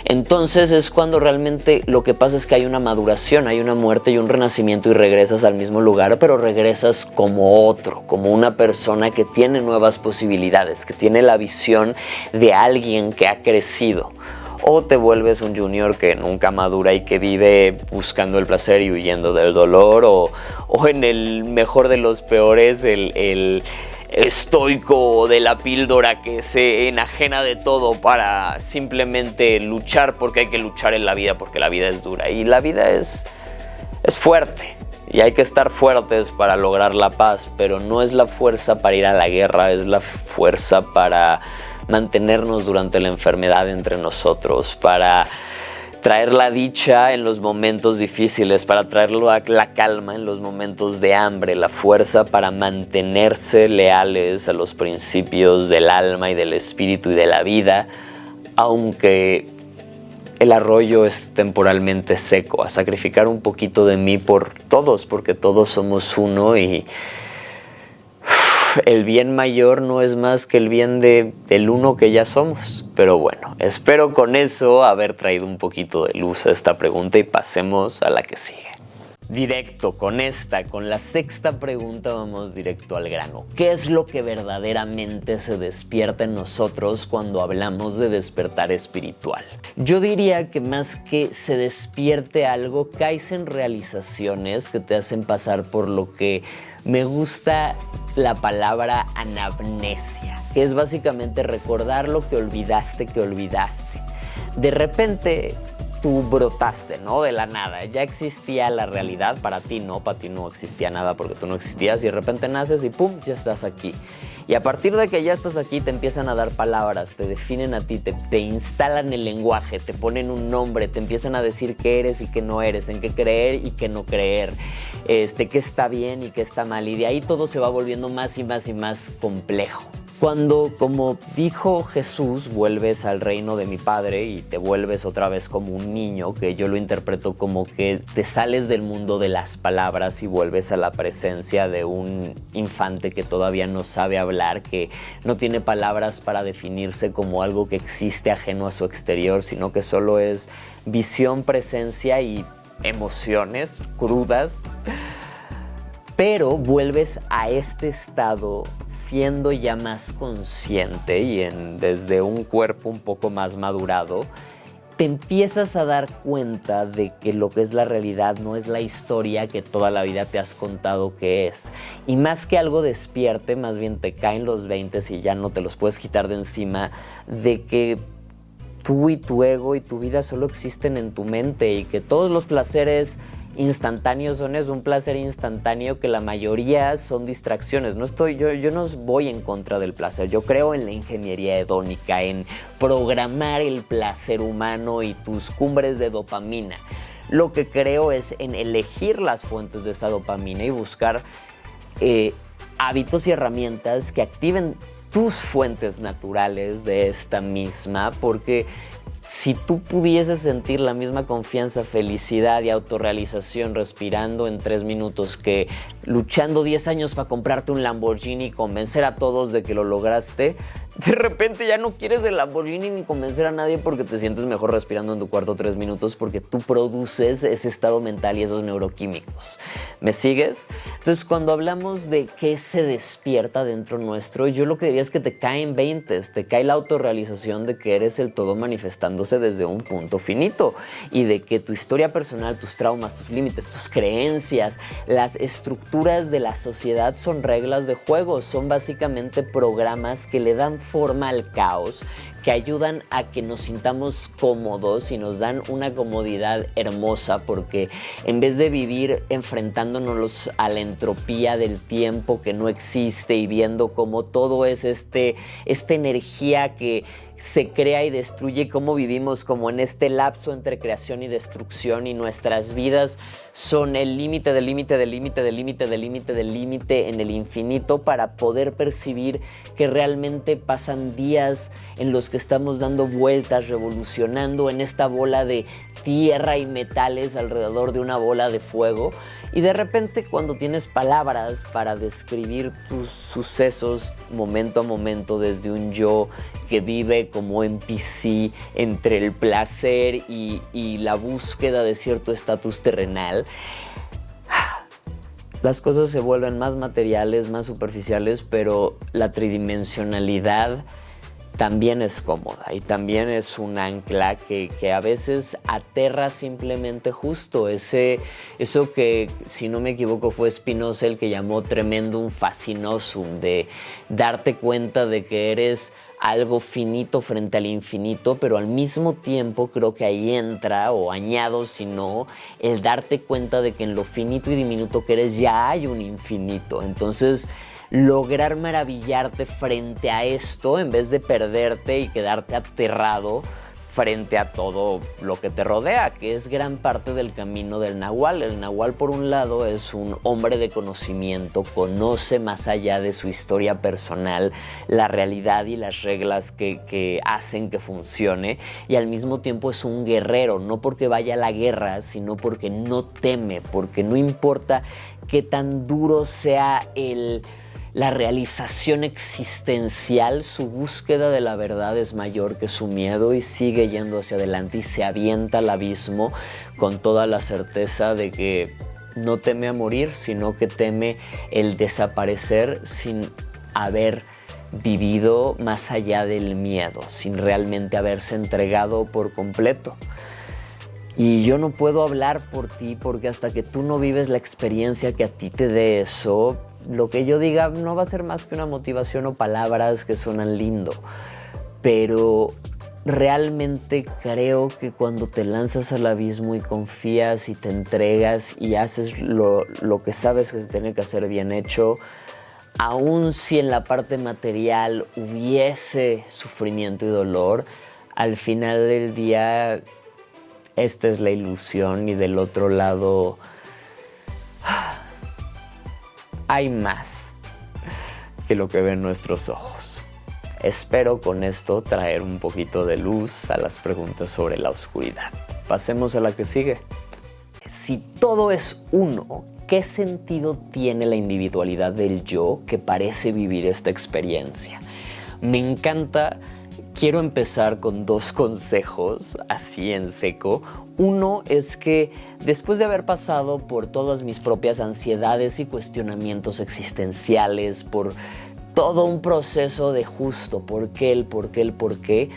Entonces es cuando realmente lo que pasa es que hay una maduración, hay una muerte y un renacimiento, y regresas al mismo lugar, pero regresas como otro, como una persona que tiene nuevas posibilidades, que tiene la visión de alguien que ha crecido. o te vuelves un junior que nunca madura y que vive buscando el placer y huyendo del dolor, o en el mejor de los peores, el estoico de la píldora que se enajena de todo para simplemente luchar porque hay que luchar en la vida, porque la vida es dura y la vida es fuerte. Y hay que estar fuertes para lograr la paz, pero no es la fuerza para ir a la guerra, es la fuerza para mantenernos durante la enfermedad entre nosotros, para traer la dicha en los momentos difíciles, para traer la calma en los momentos de hambre, la fuerza para mantenerse leales a los principios del alma y del espíritu y de la vida, aunque el arroyo es temporalmente seco, a sacrificar un poquito de mí por todos, porque todos somos uno y el bien mayor no es más que el bien del uno que ya somos. Pero bueno, espero con eso haber traído un poquito de luz a esta pregunta y pasemos a la que sigue. Directo con la sexta pregunta, vamos directo al grano. ¿Qué es lo que verdaderamente se despierta en nosotros cuando hablamos de despertar espiritual? Yo diría que más que se despierte algo, caes en realizaciones que te hacen pasar por lo que me gusta la palabra anamnesia, que es básicamente recordar lo que olvidaste que olvidaste. De repente tú brotaste, ¿no? De la nada. Ya existía la realidad, para ti no existía nada porque tú no existías y de repente naces y ¡pum! Ya estás aquí. Y a partir de que ya estás aquí te empiezan a dar palabras, te definen a ti, te instalan el lenguaje, te ponen un nombre, te empiezan a decir qué eres y qué no eres, en qué creer y qué no creer, qué está bien y qué está mal. Y de ahí todo se va volviendo más y más y más complejo. Cuando, como dijo Jesús, vuelves al reino de mi Padre y te vuelves otra vez como un niño, que yo lo interpreto como que te sales del mundo de las palabras y vuelves a la presencia de un infante que todavía no sabe hablar, que no tiene palabras para definirse como algo que existe ajeno a su exterior, sino que solo es visión, presencia y emociones crudas. Pero vuelves a este estado siendo ya más consciente y desde un cuerpo un poco más madurado, te empiezas a dar cuenta de que lo que es la realidad no es la historia que toda la vida te has contado que es. Y más que algo despierte, más bien te caen los 20 y ya no te los puedes quitar de encima, de que tú y tu ego y tu vida solo existen en tu mente y que todos los placeres instantáneos es un placer instantáneo, que la mayoría son distracciones. Yo no voy en contra del placer, yo creo en la ingeniería hedónica, en programar el placer humano y tus cumbres de dopamina. Lo que creo es en elegir las fuentes de esa dopamina y buscar hábitos y herramientas que activen tus fuentes naturales de esta misma, porque si tú pudieses sentir la misma confianza, felicidad y autorrealización respirando en 3 minutos que luchando 10 años para comprarte un Lamborghini y convencer a todos de que lo lograste, de repente ya no quieres el Lamborghini ni convencer a nadie porque te sientes mejor respirando en tu cuarto 3 minutos porque tú produces ese estado mental y esos neuroquímicos. ¿Me sigues? Entonces, cuando hablamos de qué se despierta dentro nuestro, yo lo que diría es que te caen 20, te cae la autorrealización de que eres el todo manifestándose desde un punto finito y de que tu historia personal, tus traumas, tus límites, tus creencias, las estructuras de la sociedad son reglas de juego, son básicamente programas que le dan forma al caos, que ayudan a que nos sintamos cómodos y nos dan una comodidad hermosa, porque en vez de vivir enfrentándonos a la entropía del tiempo que no existe y viendo cómo todo es esta energía que se crea y destruye, cómo vivimos como en este lapso entre creación y destrucción y nuestras vidas son el límite del límite del límite del límite del límite del límite en el infinito, para poder percibir que realmente pasan días en los que estamos dando vueltas, revolucionando en esta bola de tierra y metales alrededor de una bola de fuego. Y de repente, cuando tienes palabras para describir tus sucesos momento a momento desde un yo que vive como NPC entre el placer y la búsqueda de cierto estatus terrenal, las cosas se vuelven más materiales, más superficiales, pero la tridimensionalidad también es cómoda y también es un ancla que a veces aterra simplemente justo eso que, si no me equivoco, fue Spinoza el que llamó tremendum fascinosum, de darte cuenta de que eres algo finito frente al infinito, pero al mismo tiempo creo que ahí entra, o añado si no, el darte cuenta de que en lo finito y diminuto que eres ya hay un infinito. Entonces, lograr maravillarte frente a esto en vez de perderte y quedarte aterrado frente a todo lo que te rodea, que es gran parte del camino del Nahual. El Nahual, por un lado, es un hombre de conocimiento, conoce más allá de su historia personal la realidad y las reglas que hacen que funcione, y al mismo tiempo es un guerrero, no porque vaya a la guerra, sino porque no teme, porque no importa qué tan duro sea la realización existencial, su búsqueda de la verdad es mayor que su miedo y sigue yendo hacia adelante y se avienta al abismo con toda la certeza de que no teme a morir, sino que teme el desaparecer sin haber vivido más allá del miedo, sin realmente haberse entregado por completo. Y yo no puedo hablar por ti porque hasta que tú no vives la experiencia que a ti te dé eso, lo que yo diga no va a ser más que una motivación o palabras que suenan lindo. Pero realmente creo que cuando te lanzas al abismo y confías y te entregas y haces lo que sabes que se tiene que hacer bien hecho, aun si en la parte material hubiese sufrimiento y dolor, al final del día esta es la ilusión y del otro lado hay más que lo que ven nuestros ojos. Espero con esto traer un poquito de luz a las preguntas sobre la oscuridad. Pasemos a la que sigue. Si todo es uno, ¿qué sentido tiene la individualidad del yo que parece vivir esta experiencia? Me encanta. Quiero empezar con 2 consejos, así en seco. Uno es que después de haber pasado por todas mis propias ansiedades y cuestionamientos existenciales, por todo un proceso de justo, ¿por qué?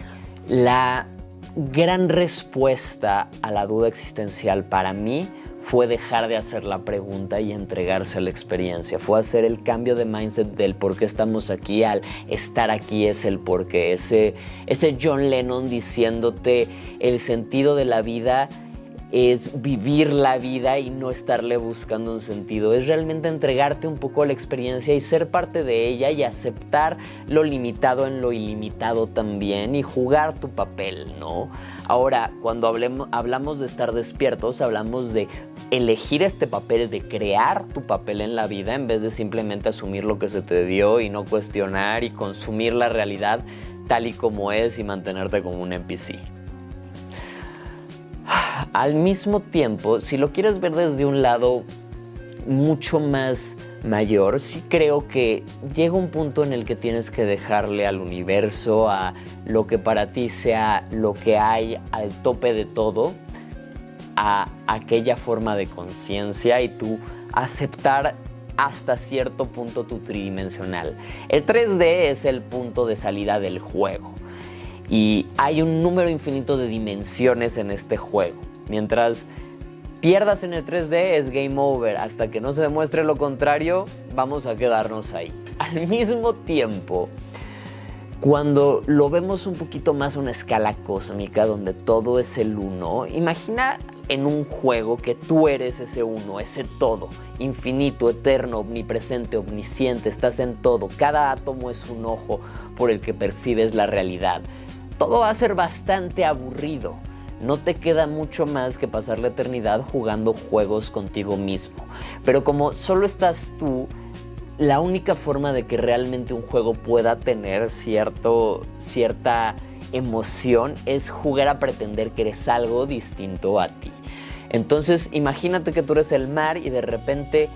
La gran respuesta a la duda existencial para mí fue dejar de hacer la pregunta y entregarse a la experiencia. Fue hacer el cambio de mindset del por qué estamos aquí al estar aquí es el por qué. Ese John Lennon diciéndote el sentido de la vida es vivir la vida y no estarle buscando un sentido. Es realmente entregarte un poco a la experiencia y ser parte de ella y aceptar lo limitado en lo ilimitado también y jugar tu papel, ¿no? Ahora, cuando hablamos de estar despiertos, hablamos de elegir este papel, de crear tu papel en la vida en vez de simplemente asumir lo que se te dio y no cuestionar y consumir la realidad tal y como es y mantenerte como un NPC. Al mismo tiempo, si lo quieres ver desde un lado mucho más mayor, sí creo que llega un punto en el que tienes que dejarle al universo, a lo que para ti sea lo que hay al tope de todo, a aquella forma de conciencia y tú aceptar hasta cierto punto tu tridimensional. El 3D es el punto de salida del juego y hay un número infinito de dimensiones en este juego. Mientras pierdas en el 3D es game over. Hasta que no se demuestre lo contrario, vamos a quedarnos ahí. Al mismo tiempo, cuando lo vemos un poquito más a una escala cósmica, donde todo es el uno, imagina en un juego que tú eres ese uno, ese todo, infinito, eterno, omnipresente, omnisciente, estás en todo. Cada átomo es un ojo por el que percibes la realidad. Todo va a ser bastante aburrido. No te queda mucho más que pasar la eternidad jugando juegos contigo mismo. Pero como solo estás tú, la única forma de que realmente un juego pueda tener cierta emoción es jugar a pretender que eres algo distinto a ti. Entonces, imagínate que tú eres el mar y de repente,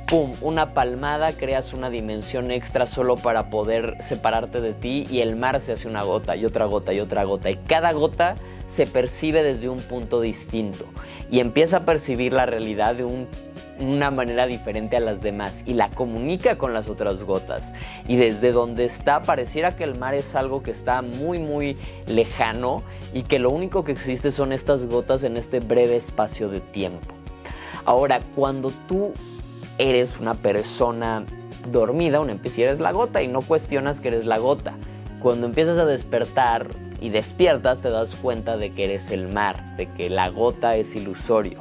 ¡pum!, una palmada, creas una dimensión extra solo para poder separarte de ti y el mar se hace una gota y otra gota y otra gota. Y cada gota se percibe desde un punto distinto y empieza a percibir la realidad de un una manera diferente a las demás y la comunica con las otras gotas. Y desde donde está, pareciera que el mar es algo que está muy, muy lejano y que lo único que existe son estas gotas en este breve espacio de tiempo. Ahora, cuando tú eres una persona dormida, si eres la gota y no cuestionas que eres la gota. Cuando empiezas a despertar y despiertas, te das cuenta de que eres el mar, de que la gota es ilusorio.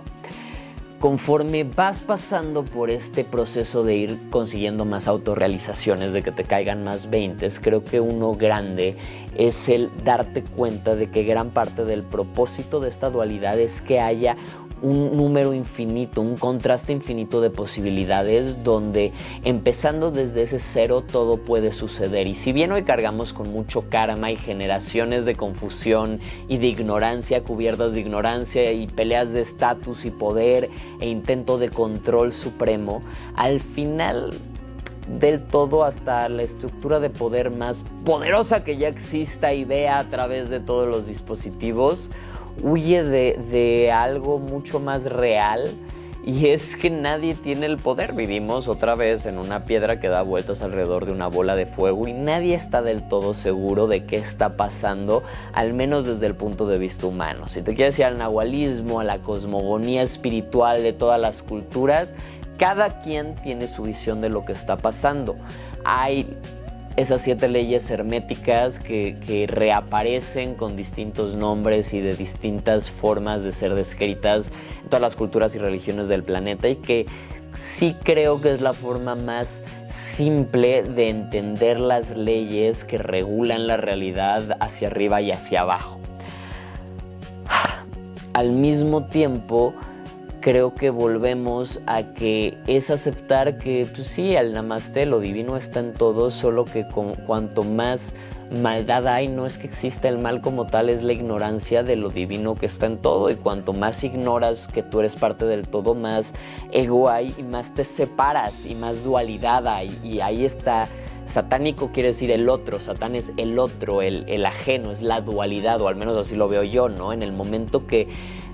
Conforme vas pasando por este proceso de ir consiguiendo más autorrealizaciones, de que te caigan más veintes, creo que uno grande es el darte cuenta de que gran parte del propósito de esta dualidad es que haya un número infinito, un contraste infinito de posibilidades donde empezando desde ese cero todo puede suceder. Y si bien hoy cargamos con mucho karma y generaciones de confusión y de ignorancia, cubiertas de ignorancia y peleas de estatus y poder e intento de control supremo, al final del todo hasta la estructura de poder más poderosa que ya exista y vea a través de todos los dispositivos, huye de algo mucho más real, y es que nadie tiene el poder. Vivimos otra vez en una piedra que da vueltas alrededor de una bola de fuego y nadie está del todo seguro de qué está pasando, al menos desde el punto de vista humano. Si te quieres ir al nahualismo, a la cosmogonía espiritual de todas las culturas, cada quien tiene su visión de lo que está pasando. Hay esas 7 leyes herméticas que reaparecen con distintos nombres y de distintas formas de ser descritas en todas las culturas y religiones del planeta, y que sí creo que es la forma más simple de entender las leyes que regulan la realidad hacia arriba y hacia abajo. Al mismo tiempo, creo que volvemos a que es aceptar que, pues sí, al Namaste, lo divino está en todo, solo que cuanto más maldad hay, no es que exista el mal como tal, es la ignorancia de lo divino que está en todo. Y cuanto más ignoras que tú eres parte del todo, más ego hay y más te separas y más dualidad hay. Y ahí está. Satánico quiere decir el otro, Satán es el otro, el ajeno, es la dualidad, o al menos así lo veo yo, ¿no? En el momento que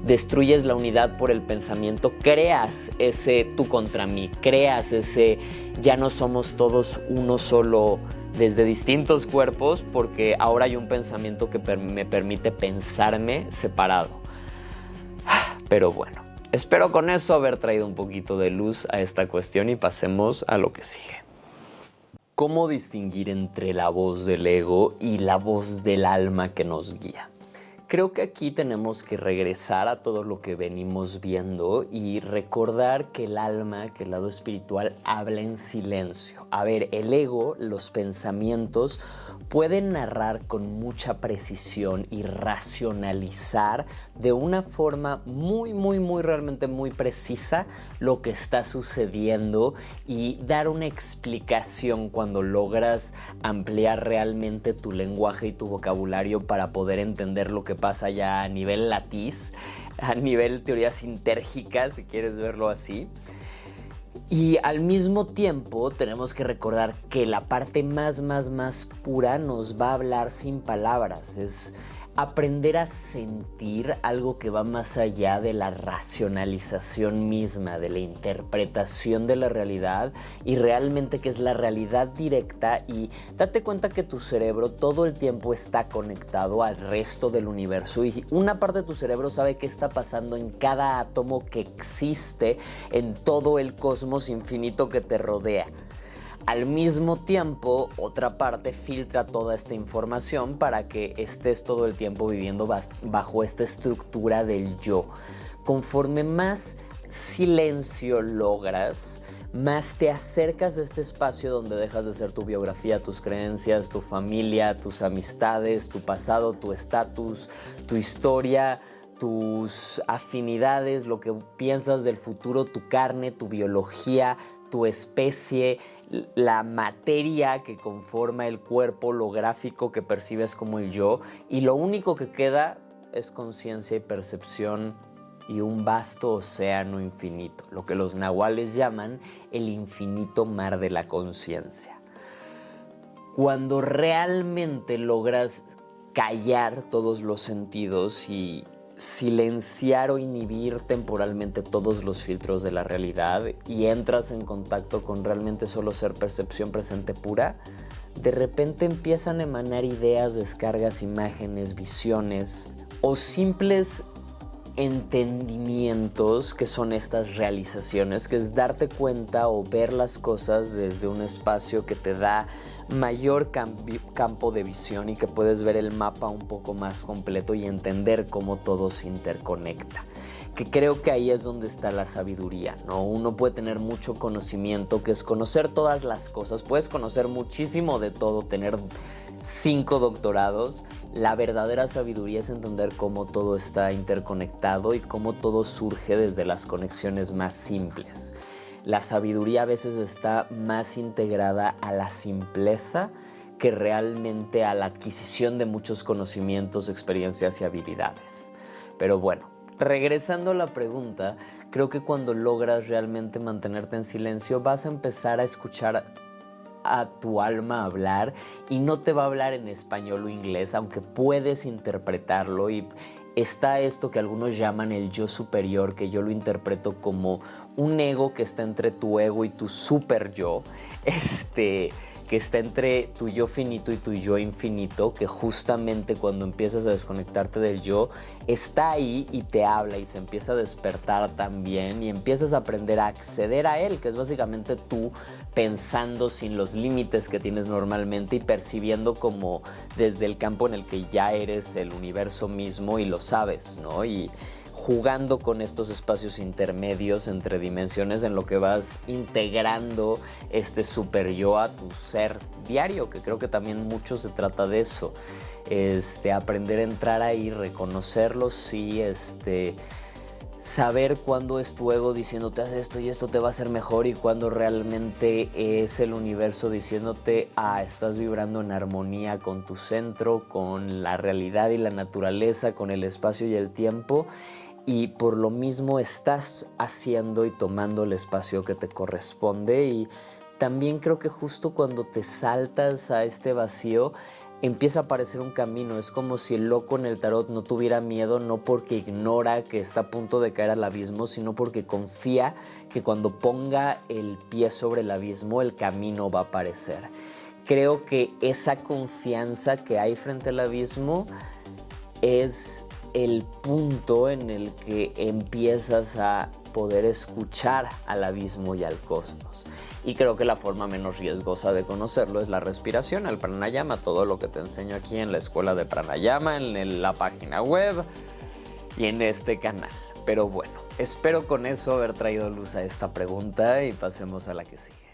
destruyes la unidad por el pensamiento, creas ese tú contra mí, creas ese ya no somos todos uno solo desde distintos cuerpos, porque ahora hay un pensamiento que me permite pensarme separado. Pero bueno, espero con eso haber traído un poquito de luz a esta cuestión y pasemos a lo que sigue. ¿Cómo distinguir entre la voz del ego y la voz del alma que nos guía? Creo que aquí tenemos que regresar a todo lo que venimos viendo y recordar que el alma, que el lado espiritual, habla en silencio. A ver, el ego, los pensamientos, pueden narrar con mucha precisión y racionalizar de una forma realmente muy precisa lo que está sucediendo y dar una explicación cuando logras ampliar realmente tu lenguaje y tu vocabulario para poder entender lo que pasa ya a nivel latiz, a nivel teoría sintérgica, si quieres verlo así. Y al mismo tiempo tenemos que recordar que la parte más pura nos va a hablar sin palabras. Es aprender a sentir algo que va más allá de la racionalización misma, de la interpretación de la realidad, y realmente que es la realidad directa. Y date cuenta que tu cerebro todo el tiempo está conectado al resto del universo, y una parte de tu cerebro sabe qué está pasando en cada átomo que existe en todo el cosmos infinito que te rodea. Al mismo tiempo, otra parte filtra toda esta información para que estés todo el tiempo viviendo bajo esta estructura del yo. Conforme más silencio logras, más te acercas a este espacio donde dejas de ser tu biografía, tus creencias, tu familia, tus amistades, tu pasado, tu estatus, tu historia, tus afinidades, lo que piensas del futuro, tu carne, tu biología, tu especie, la materia que conforma el cuerpo, lo gráfico que percibes como el yo, y lo único que queda es conciencia y percepción y un vasto océano infinito, lo que los nahuales llaman el infinito mar de la conciencia. Cuando realmente logras callar todos los sentidos y silenciar o inhibir temporalmente todos los filtros de la realidad y entras en contacto con realmente solo ser percepción presente pura, de repente empiezan a emanar ideas, descargas, imágenes, visiones o simples entendimientos que son estas realizaciones, que es darte cuenta o ver las cosas desde un espacio que te da mayor campo de visión y que puedes ver el mapa un poco más completo y entender cómo todo se interconecta. Que creo que ahí es donde está la sabiduría, ¿no? Uno puede tener mucho conocimiento, que es conocer todas las cosas, puedes conocer muchísimo de todo, tener 5 doctorados. La verdadera sabiduría es entender cómo todo está interconectado y cómo todo surge desde las conexiones más simples. La sabiduría a veces está más integrada a la simpleza que realmente a la adquisición de muchos conocimientos, experiencias y habilidades. Pero bueno, regresando a la pregunta, creo que cuando logras realmente mantenerte en silencio vas a empezar a escuchar a tu alma hablar y no te va a hablar en español o inglés, aunque puedes interpretarlo. Y está esto que algunos llaman el yo superior, que yo lo interpreto como un ego que está entre tu ego y tu super yo, que está entre tu yo finito y tu yo infinito, que justamente cuando empiezas a desconectarte del yo, está ahí y te habla y se empieza a despertar también y empiezas a aprender a acceder a él, que es básicamente tú pensando sin los límites que tienes normalmente y percibiendo como desde el campo en el que ya eres el universo mismo y lo sabes, ¿no? Y jugando con estos espacios intermedios entre dimensiones en lo que vas integrando este super yo a tu ser diario, que creo que también mucho se trata de eso, aprender a entrar ahí, reconocerlo, sí, saber cuándo es tu ego diciéndote haz esto y esto te va a hacer mejor y cuándo realmente es el universo diciéndote estás vibrando en armonía con tu centro, con la realidad y la naturaleza, con el espacio y el tiempo. Y por lo mismo estás haciendo y tomando el espacio que te corresponde. Y también creo que justo cuando te saltas a este vacío empieza a aparecer un camino. Es como si el loco en el tarot no tuviera miedo, no porque ignora que está a punto de caer al abismo, sino porque confía que cuando ponga el pie sobre el abismo el camino va a aparecer. Creo que esa confianza que hay frente al abismo es el punto en el que empiezas a poder escuchar al abismo y al cosmos. Y creo que la forma menos riesgosa de conocerlo es la respiración, el pranayama, todo lo que te enseño aquí en la escuela de pranayama, en la página web y en este canal. Pero bueno, espero con eso haber traído luz a esta pregunta y pasemos a la que sigue.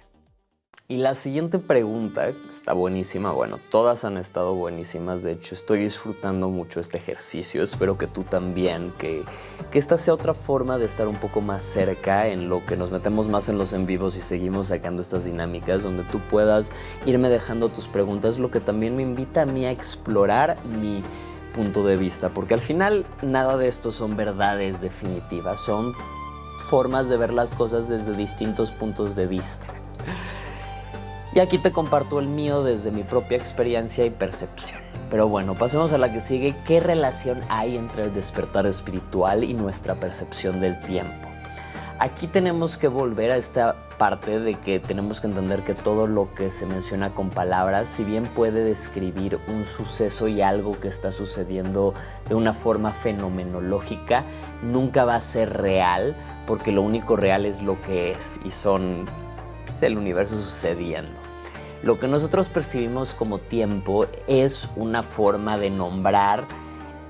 Y la siguiente pregunta está buenísima, bueno, todas han estado buenísimas, de hecho estoy disfrutando mucho este ejercicio, espero que tú también, que esta sea otra forma de estar un poco más cerca en lo que nos metemos más en los en vivos y seguimos sacando estas dinámicas donde tú puedas irme dejando tus preguntas, lo que también me invita a mí a explorar mi punto de vista, porque al final nada de esto son verdades definitivas, son formas de ver las cosas desde distintos puntos de vista. Y aquí te comparto el mío desde mi propia experiencia y percepción. Pero bueno, pasemos a la que sigue. ¿Qué relación hay entre el despertar espiritual y nuestra percepción del tiempo? Aquí tenemos que volver a esta parte de que tenemos que entender que todo lo que se menciona con palabras, si bien puede describir un suceso y algo que está sucediendo de una forma fenomenológica, nunca va a ser real, porque lo único real es lo que es y son el universo sucediendo. Lo que nosotros percibimos como tiempo es una forma de nombrar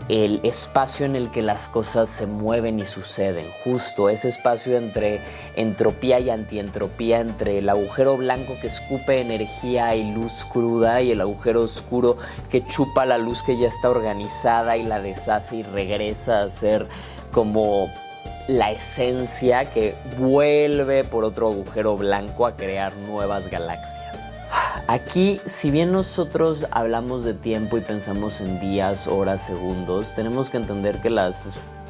el espacio en el que las cosas se mueven y suceden, justo ese espacio entre entropía y antientropía, entre el agujero blanco que escupe energía y luz cruda y el agujero oscuro que chupa la luz que ya está organizada y la deshace y regresa a ser como la esencia que vuelve por otro agujero blanco a crear nuevas galaxias. Aquí, si bien nosotros hablamos de tiempo y pensamos en días, horas, segundos, tenemos que entender que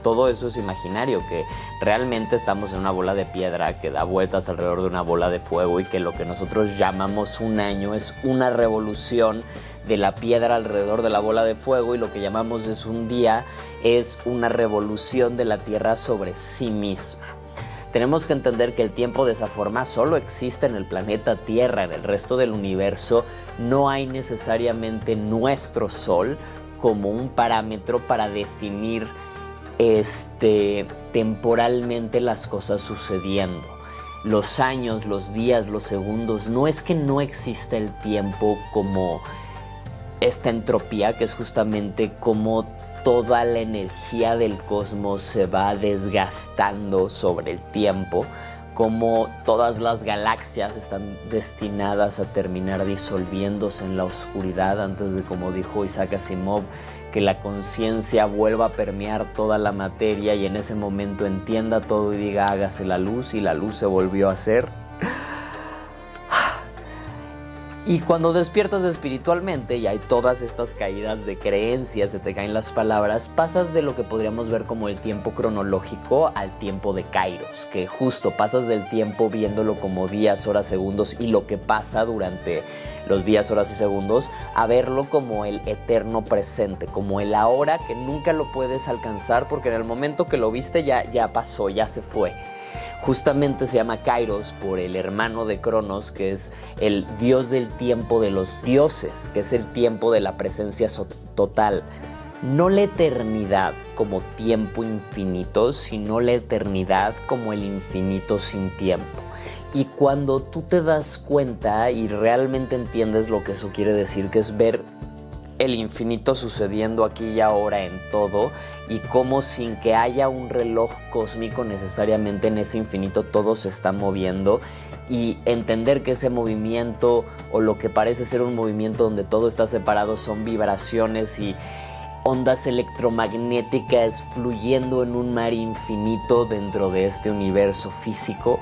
todo eso es imaginario, que realmente estamos en una bola de piedra que da vueltas alrededor de una bola de fuego y que lo que nosotros llamamos un año es una revolución de la piedra alrededor de la bola de fuego, y lo que llamamos es un día es una revolución de la Tierra sobre sí misma. Tenemos que entender que el tiempo de esa forma solo existe en el planeta Tierra. En el resto del universo no hay necesariamente nuestro Sol como un parámetro para definir temporalmente las cosas sucediendo. Los años, los días, los segundos, no es que no exista el tiempo como esta entropía, que es justamente como toda la energía del cosmos se va desgastando sobre el tiempo, como todas las galaxias están destinadas a terminar disolviéndose en la oscuridad antes de, como dijo Isaac Asimov, que la conciencia vuelva a permear toda la materia y en ese momento entienda todo y diga hágase la luz, y la luz se volvió a hacer. Y cuando despiertas espiritualmente y hay todas estas caídas de creencias, se te caen las palabras, pasas de lo que podríamos ver como el tiempo cronológico al tiempo de Kairos, que justo pasas del tiempo viéndolo como días, horas, segundos y lo que pasa durante los días, horas y segundos, a verlo como el eterno presente, como el ahora que nunca lo puedes alcanzar porque en el momento que lo viste ya pasó, ya se fue. Justamente se llama Kairos por el hermano de Cronos, que es el dios del tiempo de los dioses, que es el tiempo de la presencia total. No la eternidad como tiempo infinito, sino la eternidad como el infinito sin tiempo. Y cuando tú te das cuenta y realmente entiendes lo que eso quiere decir, que es ver el infinito sucediendo aquí y ahora en todo, y cómo sin que haya un reloj cósmico necesariamente en ese infinito todo se está moviendo, y entender que ese movimiento o lo que parece ser un movimiento donde todo está separado son vibraciones y ondas electromagnéticas fluyendo en un mar infinito dentro de este universo físico.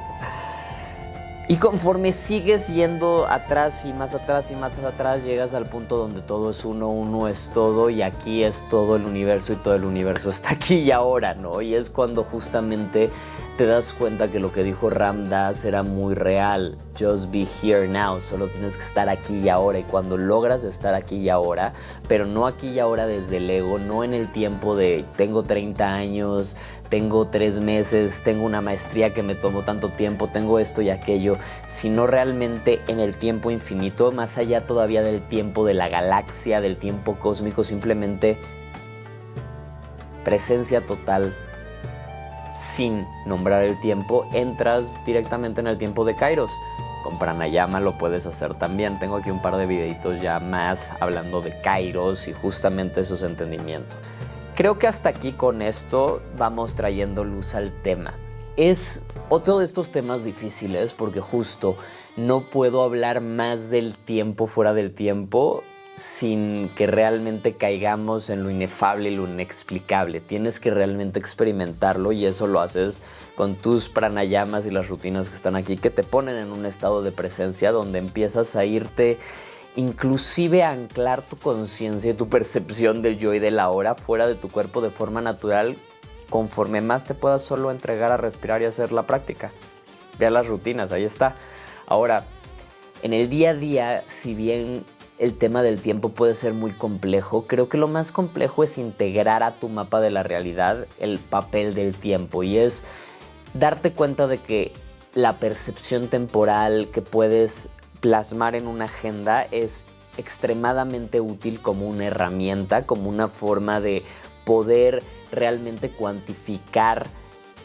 Y conforme sigues yendo atrás y más atrás y más atrás, llegas al punto donde todo es uno, uno es todo, y aquí es todo el universo y todo el universo está aquí y ahora, ¿no? Y es cuando justamente te das cuenta que lo que dijo Ram Dass era muy real. Just be here now, solo tienes que estar aquí y ahora. Y cuando logras estar aquí y ahora, pero no aquí y ahora desde el ego, no en el tiempo de tengo 30 años, tengo 3 meses, tengo una maestría que me tomó tanto tiempo, tengo esto y aquello, sino realmente en el tiempo infinito, más allá todavía del tiempo de la galaxia, del tiempo cósmico, simplemente presencia total, sin nombrar el tiempo, entras directamente en el tiempo de Kairos. Con pranayama lo puedes hacer también. Tengo aquí un par de videitos ya más hablando de Kairos y justamente esos entendimientos. Creo que hasta aquí con esto vamos trayendo luz al tema. Es otro de estos temas difíciles porque justo no puedo hablar más del tiempo fuera del tiempo sin que realmente caigamos en lo inefable y lo inexplicable. Tienes que realmente experimentarlo, y eso lo haces con tus pranayamas y las rutinas que están aquí, que te ponen en un estado de presencia donde empiezas a irte, inclusive a anclar tu conciencia y tu percepción del yo y del ahora fuera de tu cuerpo de forma natural, conforme más te puedas solo entregar a respirar y hacer la práctica. Vea las rutinas, ahí está. Ahora, en el día a día, si bien el tema del tiempo puede ser muy complejo, creo que lo más complejo es integrar a tu mapa de la realidad el papel del tiempo, y es darte cuenta de que la percepción temporal que puedes plasmar en una agenda es extremadamente útil como una herramienta, como una forma de poder realmente cuantificar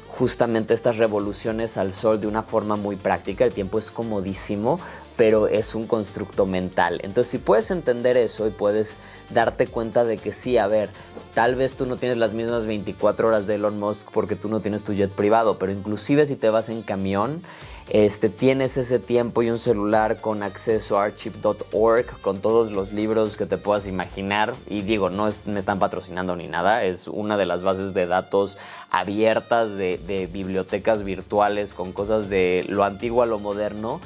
justamente estas revoluciones al sol de una forma muy práctica. El tiempo es comodísimo, pero es un constructo mental. Entonces, si puedes entender eso y puedes darte cuenta de que sí, a ver, tal vez tú no tienes las mismas 24 horas de Elon Musk porque tú no tienes tu jet privado, pero inclusive si te vas en camión, tienes ese tiempo y un celular con acceso a archive.org con todos los libros que te puedas imaginar. Y digo, no me están patrocinando ni nada, es una de las bases de datos abiertas de bibliotecas virtuales con cosas de lo antiguo a lo moderno.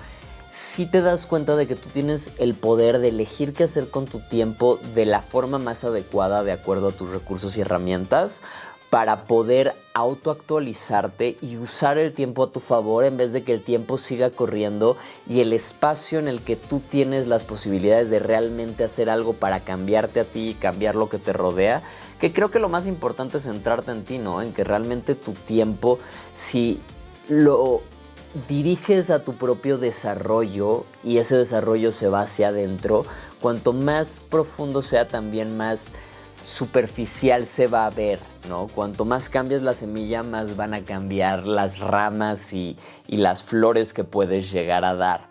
Si te das cuenta de que tú tienes el poder de elegir qué hacer con tu tiempo de la forma más adecuada de acuerdo a tus recursos y herramientas, para poder autoactualizarte y usar el tiempo a tu favor en vez de que el tiempo siga corriendo y el espacio en el que tú tienes las posibilidades de realmente hacer algo para cambiarte a ti y cambiar lo que te rodea, que creo que lo más importante es centrarte en ti, ¿no? En que realmente tu tiempo, si lo diriges a tu propio desarrollo y ese desarrollo se va hacia adentro, cuanto más profundo sea, también más superficial se va a ver, ¿no? Cuanto más cambias la semilla, más van a cambiar las ramas y las flores que puedes llegar a dar.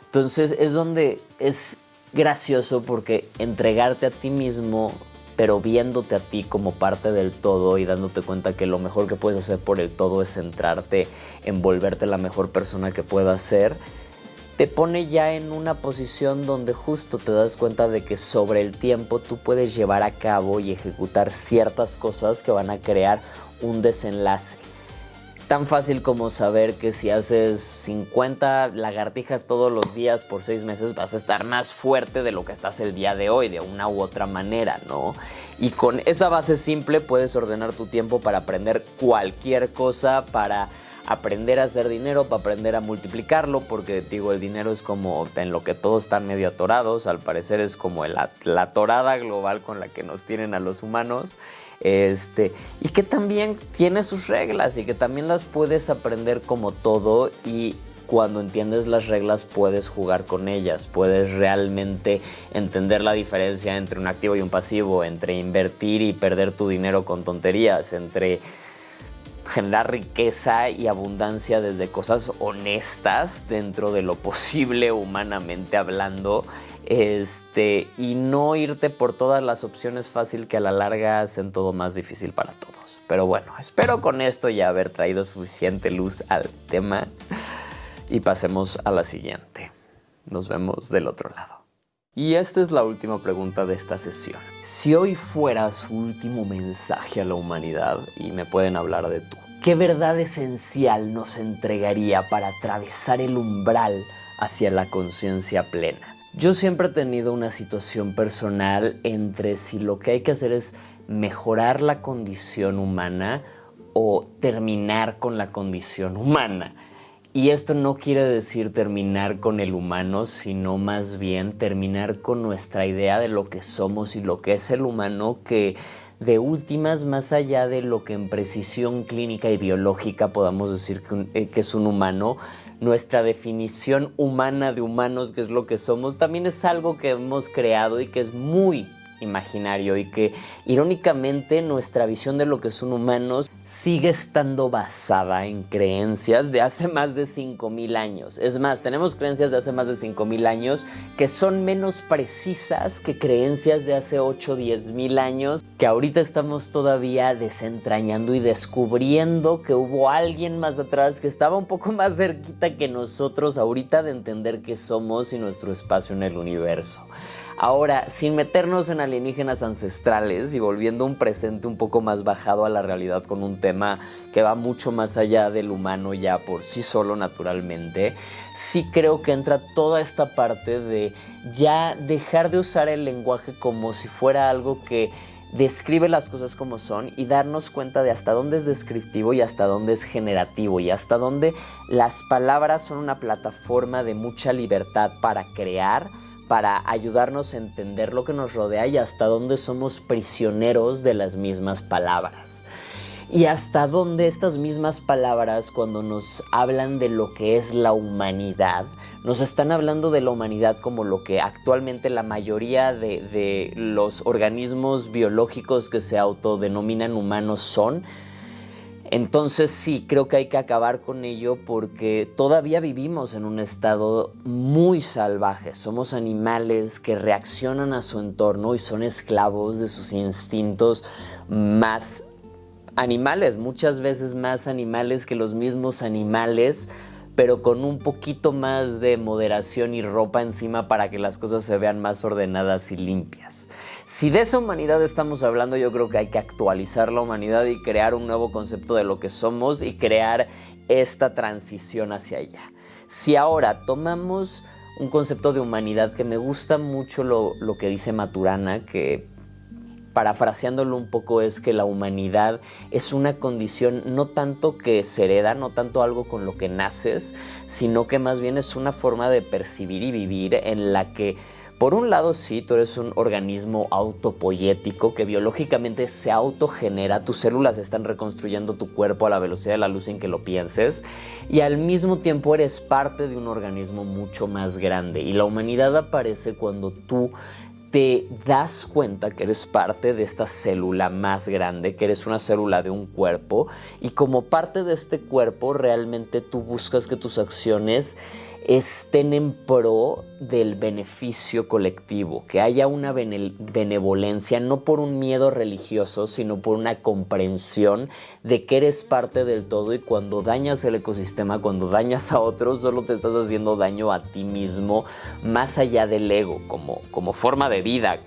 Entonces es donde es gracioso porque entregarte a ti mismo, pero viéndote a ti como parte del todo y dándote cuenta que lo mejor que puedes hacer por el todo es centrarte en volverte la mejor persona que puedas ser, te pone ya en una posición donde justo te das cuenta de que sobre el tiempo tú puedes llevar a cabo y ejecutar ciertas cosas que van a crear un desenlace. Tan fácil como saber que si haces 50 lagartijas todos los días por 6 meses vas a estar más fuerte de lo que estás el día de hoy, de una u otra manera, ¿no? Y con esa base simple puedes ordenar tu tiempo para aprender cualquier cosa, para aprender a hacer dinero, para aprender a multiplicarlo, porque digo, el dinero es como en lo que todos están medio atorados, al parecer es como la atorada global con la que nos tienen a los humanos. Y que también tiene sus reglas y que también las puedes aprender como todo, y cuando entiendes las reglas puedes jugar con ellas, puedes realmente entender la diferencia entre un activo y un pasivo, entre invertir y perder tu dinero con tonterías, entre generar riqueza y abundancia desde cosas honestas dentro de lo posible humanamente hablando. Y no irte por todas las opciones fácil que a la larga hacen todo más difícil para todos. Pero bueno, espero con esto ya haber traído suficiente luz al tema y pasemos a la siguiente. Nos vemos del otro lado. Y esta es la última pregunta de esta sesión. Si hoy fuera su último mensaje a la humanidad, y me pueden hablar de tú, ¿qué verdad esencial nos entregaría para atravesar el umbral hacia la conciencia plena? Yo siempre he tenido una situación personal entre si lo que hay que hacer es mejorar la condición humana o terminar con la condición humana. Y esto no quiere decir terminar con el humano, sino más bien terminar con nuestra idea de lo que somos y lo que es el humano, que de últimas, más allá de lo que en precisión clínica y biológica podamos decir que es un humano, nuestra definición humana de humanos, que es lo que somos, también es algo que hemos creado y que es muy imaginario, y que irónicamente nuestra visión de lo que son humanos sigue estando basada en creencias de hace más de 5,000 años. Es más, tenemos creencias de hace más de 5,000 años que son menos precisas que creencias de hace 8 o 10,000 años, que ahorita estamos todavía desentrañando y descubriendo que hubo alguien más atrás que estaba un poco más cerquita que nosotros ahorita de entender qué somos y nuestro espacio en el universo. Ahora, sin meternos en alienígenas ancestrales y volviendo un presente un poco más bajado a la realidad con un tema que va mucho más allá del humano ya por sí solo naturalmente, sí creo que entra toda esta parte de ya dejar de usar el lenguaje como si fuera algo que describe las cosas como son y darnos cuenta de hasta dónde es descriptivo y hasta dónde es generativo y hasta dónde las palabras son una plataforma de mucha libertad para crear, para ayudarnos a entender lo que nos rodea, y hasta dónde somos prisioneros de las mismas palabras. Y hasta dónde estas mismas palabras, cuando nos hablan de lo que es la humanidad, nos están hablando de la humanidad como lo que actualmente la mayoría de los organismos biológicos que se autodenominan humanos son. Entonces sí, creo que hay que acabar con ello porque todavía vivimos en un estado muy salvaje. Somos animales que reaccionan a su entorno y son esclavos de sus instintos más animales, muchas veces más animales que los mismos animales, pero con un poquito más de moderación y ropa encima para que las cosas se vean más ordenadas y limpias. Si de esa humanidad estamos hablando, yo creo que hay que actualizar la humanidad y crear un nuevo concepto de lo que somos y crear esta transición hacia allá. Si ahora tomamos un concepto de humanidad, que me gusta mucho lo que dice Maturana, que parafraseándolo un poco, es que la humanidad es una condición no tanto que se hereda, no tanto algo con lo que naces, sino que más bien es una forma de percibir y vivir en la que, por un lado, sí, tú eres un organismo autopoyético que biológicamente se autogenera, tus células están reconstruyendo tu cuerpo a la velocidad de la luz en que lo pienses, y al mismo tiempo eres parte de un organismo mucho más grande. Y la humanidad aparece cuando tú te das cuenta que eres parte de esta célula más grande, que eres una célula de un cuerpo, y como parte de este cuerpo realmente tú buscas que tus acciones estén en pro del beneficio colectivo, que haya una benevolencia, no por un miedo religioso, sino por una comprensión de que eres parte del todo, y cuando dañas el ecosistema, cuando dañas a otros, solo te estás haciendo daño a ti mismo, más allá del ego, como forma de vida,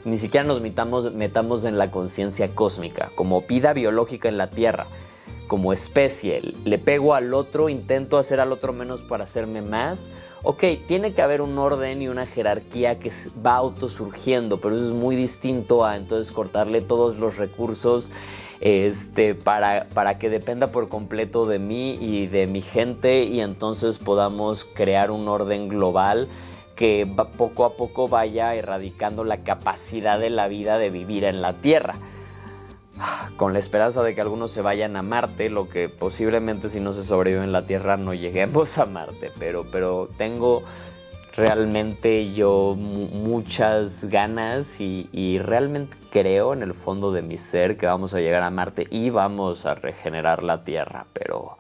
ni siquiera nos metamos en la conciencia cósmica, como vida biológica en la Tierra. Como especie, le pego al otro, intento hacer al otro menos para hacerme más. Ok, tiene que haber un orden y una jerarquía que va autosurgiendo, pero eso es muy distinto a entonces cortarle todos los recursos para que dependa por completo de mí y de mi gente, y entonces podamos crear un orden global que poco a poco vaya erradicando la capacidad de la vida de vivir en la Tierra, con la esperanza de que algunos se vayan a Marte, lo que posiblemente, si no se sobrevive en la Tierra, no lleguemos a Marte, pero tengo realmente yo muchas ganas y realmente creo en el fondo de mi ser que vamos a llegar a Marte y vamos a regenerar la Tierra, pero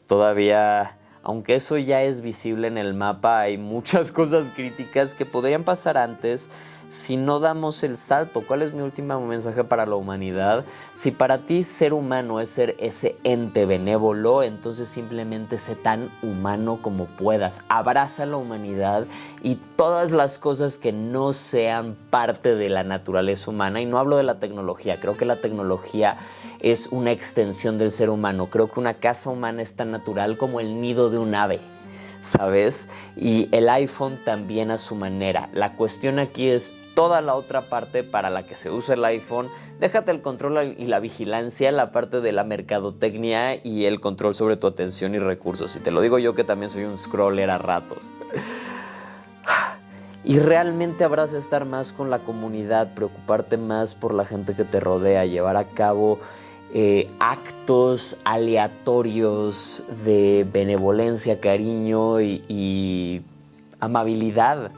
todavía, aunque eso ya es visible en el mapa, hay muchas cosas críticas que podrían pasar antes si no damos el salto. ¿Cuál es mi último mensaje para la humanidad? Si para ti ser humano es ser ese ente benévolo, entonces simplemente sé tan humano como puedas. Abraza la humanidad y todas las cosas que no sean parte de la naturaleza humana. Y no hablo de la tecnología, creo que la tecnología es una extensión del ser humano. Creo que una casa humana es tan natural como el nido de un ave, ¿sabes? Y el iPhone también a su manera. La cuestión aquí es toda la otra parte para la que se usa el iPhone. Déjate el control y la vigilancia, la parte de la mercadotecnia y el control sobre tu atención y recursos. Y te lo digo yo, que también soy un scroller a ratos. Y realmente habrás de estar más con la comunidad, preocuparte más por la gente que te rodea, llevar a cabo actos aleatorios de benevolencia, cariño y amabilidad,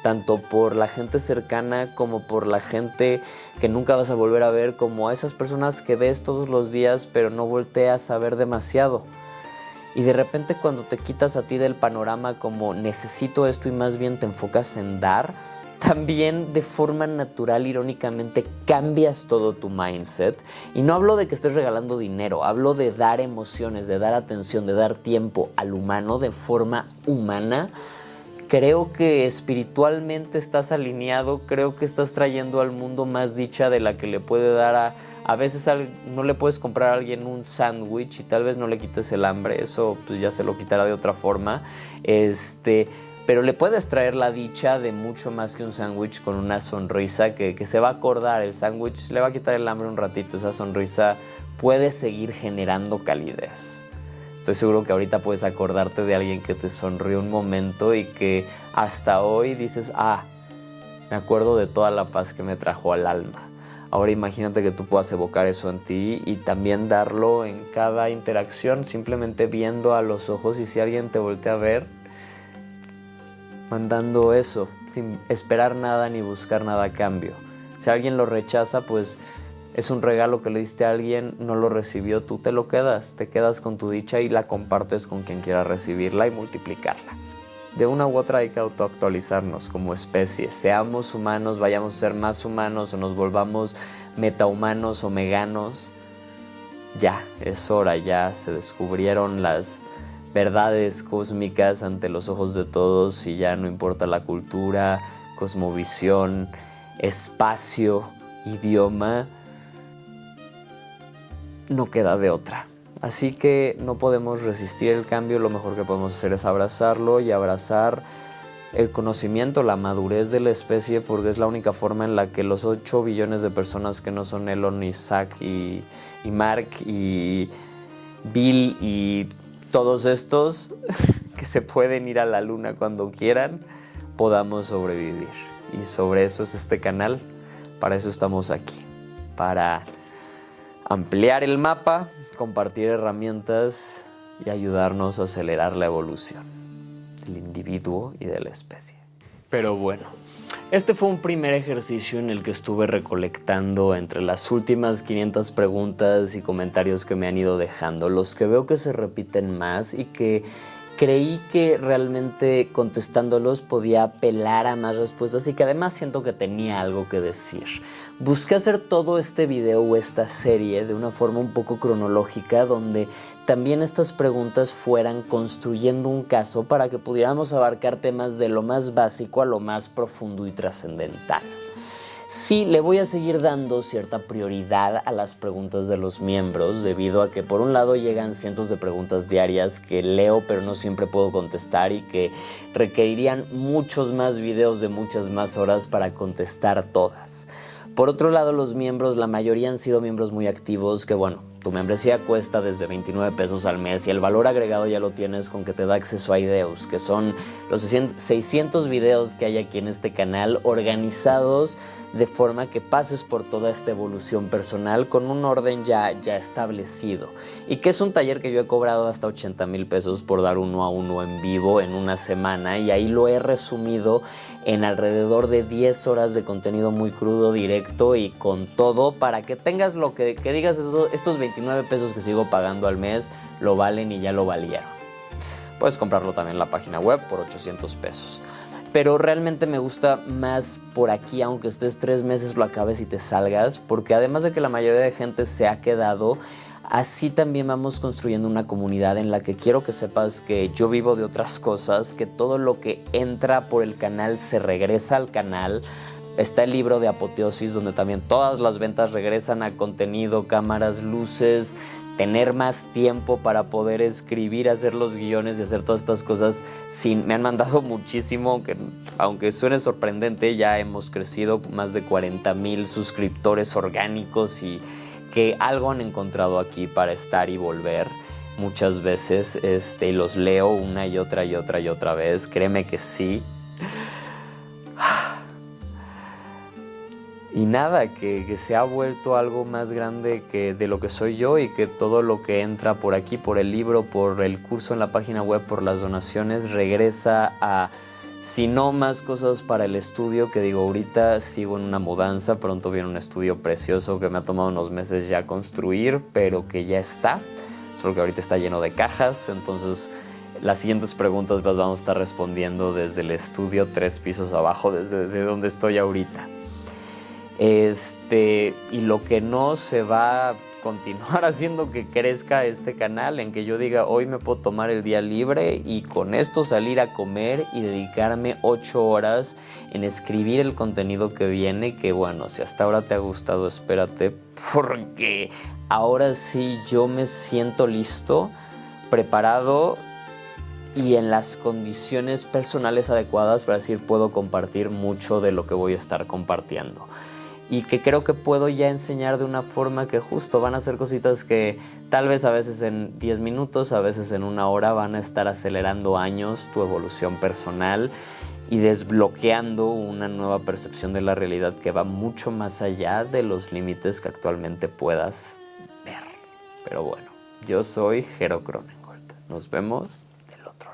tanto por la gente cercana como por la gente que nunca vas a volver a ver, como a esas personas que ves todos los días pero no volteas a ver demasiado. Y de repente, cuando te quitas a ti del panorama como necesito esto y más bien te enfocas en dar, también de forma natural, irónicamente, cambias todo tu mindset. Y no hablo de que estés regalando dinero, hablo de dar emociones, de dar atención, de dar tiempo al humano de forma humana. Creo que espiritualmente estás alineado, creo que estás trayendo al mundo más dicha de la que le puede dar a veces no le puedes comprar a alguien un sándwich y tal vez no le quites el hambre, eso pues ya se lo quitará de otra forma, pero le puedes traer la dicha de mucho más que un sándwich, con una sonrisa que se va a acordar. El sándwich le va a quitar el hambre un ratito, esa sonrisa puede seguir generando calidez. Estoy seguro que ahorita puedes acordarte de alguien que te sonrió un momento y que hasta hoy dices, me acuerdo de toda la paz que me trajo al alma. Ahora imagínate que tú puedas evocar eso en ti y también darlo en cada interacción, simplemente viendo a los ojos, y si alguien te voltea a ver, mandando eso, sin esperar nada ni buscar nada a cambio. Si alguien lo rechaza, pues es un regalo que le diste a alguien, no lo recibió, tú te lo quedas, te quedas con tu dicha y la compartes con quien quiera recibirla y multiplicarla. De una u otra hay que autoactualizarnos como especie, seamos humanos, vayamos a ser más humanos o nos volvamos metahumanos o meganos. Ya, es hora, ya se descubrieron las verdades cósmicas ante los ojos de todos y ya no importa la cultura, cosmovisión, espacio, idioma, no queda de otra. Así que no podemos resistir el cambio, lo mejor que podemos hacer es abrazarlo y abrazar el conocimiento, la madurez de la especie, porque es la única forma en la que los 8 billones de personas que no son Elon, Isaac y Mark y Bill y todos estos que se pueden ir a la luna cuando quieran, podamos sobrevivir. Y sobre eso es este canal, para eso estamos aquí, para ampliar el mapa, compartir herramientas y ayudarnos a acelerar la evolución del individuo y de la especie. Pero bueno, este fue un primer ejercicio en el que estuve recolectando entre las últimas 500 preguntas y comentarios que me han ido dejando, los que veo que se repiten más y que creí que realmente contestándolos podía apelar a más respuestas y que además siento que tenía algo que decir. Busqué hacer todo este video o esta serie de una forma un poco cronológica, donde también estas preguntas fueran construyendo un caso para que pudiéramos abarcar temas de lo más básico a lo más profundo y trascendental. Sí, le voy a seguir dando cierta prioridad a las preguntas de los miembros, debido a que por un lado llegan cientos de preguntas diarias que leo pero no siempre puedo contestar y que requerirían muchos más videos de muchas más horas para contestar todas. Por otro lado, los miembros, la mayoría han sido miembros muy activos que, bueno, tu membresía cuesta desde 29 pesos al mes y el valor agregado ya lo tienes con que te da acceso a ideos, que son los 600 videos que hay aquí en este canal, organizados de forma que pases por toda esta evolución personal con un orden ya establecido. Y que es un taller que yo he cobrado hasta 80,000 pesos por dar 1 a 1 en vivo en una semana, y ahí lo he resumido en alrededor de 10 horas de contenido muy crudo, directo y con todo, para que tengas lo que digas, estos 29 pesos que sigo pagando al mes lo valen y ya lo valieron. Puedes comprarlo también en la página web por 800 pesos. Pero realmente me gusta más por aquí, aunque estés 3 meses, lo acabes y te salgas, porque además de que la mayoría de gente se ha quedado, así también vamos construyendo una comunidad en la que quiero que sepas que yo vivo de otras cosas, que todo lo que entra por el canal se regresa al canal. Está el libro de Apoteosis, donde también todas las ventas regresan a contenido, cámaras, luces, tener más tiempo para poder escribir, hacer los guiones y hacer todas estas cosas. Sí, me han mandado muchísimo, aunque suene sorprendente, ya hemos crecido más de 40,000 suscriptores orgánicos y que algo han encontrado aquí para estar y volver muchas veces. Y los leo una y otra y otra y otra vez, créeme que sí. Y nada, que se ha vuelto algo más grande de lo que soy yo, y que todo lo que entra por aquí, por el libro, por el curso en la página web, por las donaciones, regresa a, si no más cosas para el estudio, que digo, ahorita sigo en una mudanza, pronto viene un estudio precioso que me ha tomado unos meses ya construir, pero que ya está, solo que ahorita está lleno de cajas. Entonces las siguientes preguntas las vamos a estar respondiendo desde el estudio 3 pisos abajo, desde donde estoy ahorita. Y lo que no se va a continuar haciendo que crezca este canal, en que yo diga, hoy me puedo tomar el día libre y con esto salir a comer y dedicarme 8 horas en escribir el contenido que viene, que bueno, si hasta ahora te ha gustado, espérate, porque ahora sí yo me siento listo, preparado y en las condiciones personales adecuadas para decir, puedo compartir mucho de lo que voy a estar compartiendo. Y que creo que puedo ya enseñar de una forma que justo van a ser cositas que tal vez a veces en 10 minutos, a veces en 1 hora van a estar acelerando años tu evolución personal y desbloqueando una nueva percepción de la realidad que va mucho más allá de los límites que actualmente puedas ver. Pero bueno, yo soy Jero Cronengold. Nos vemos del otro lado.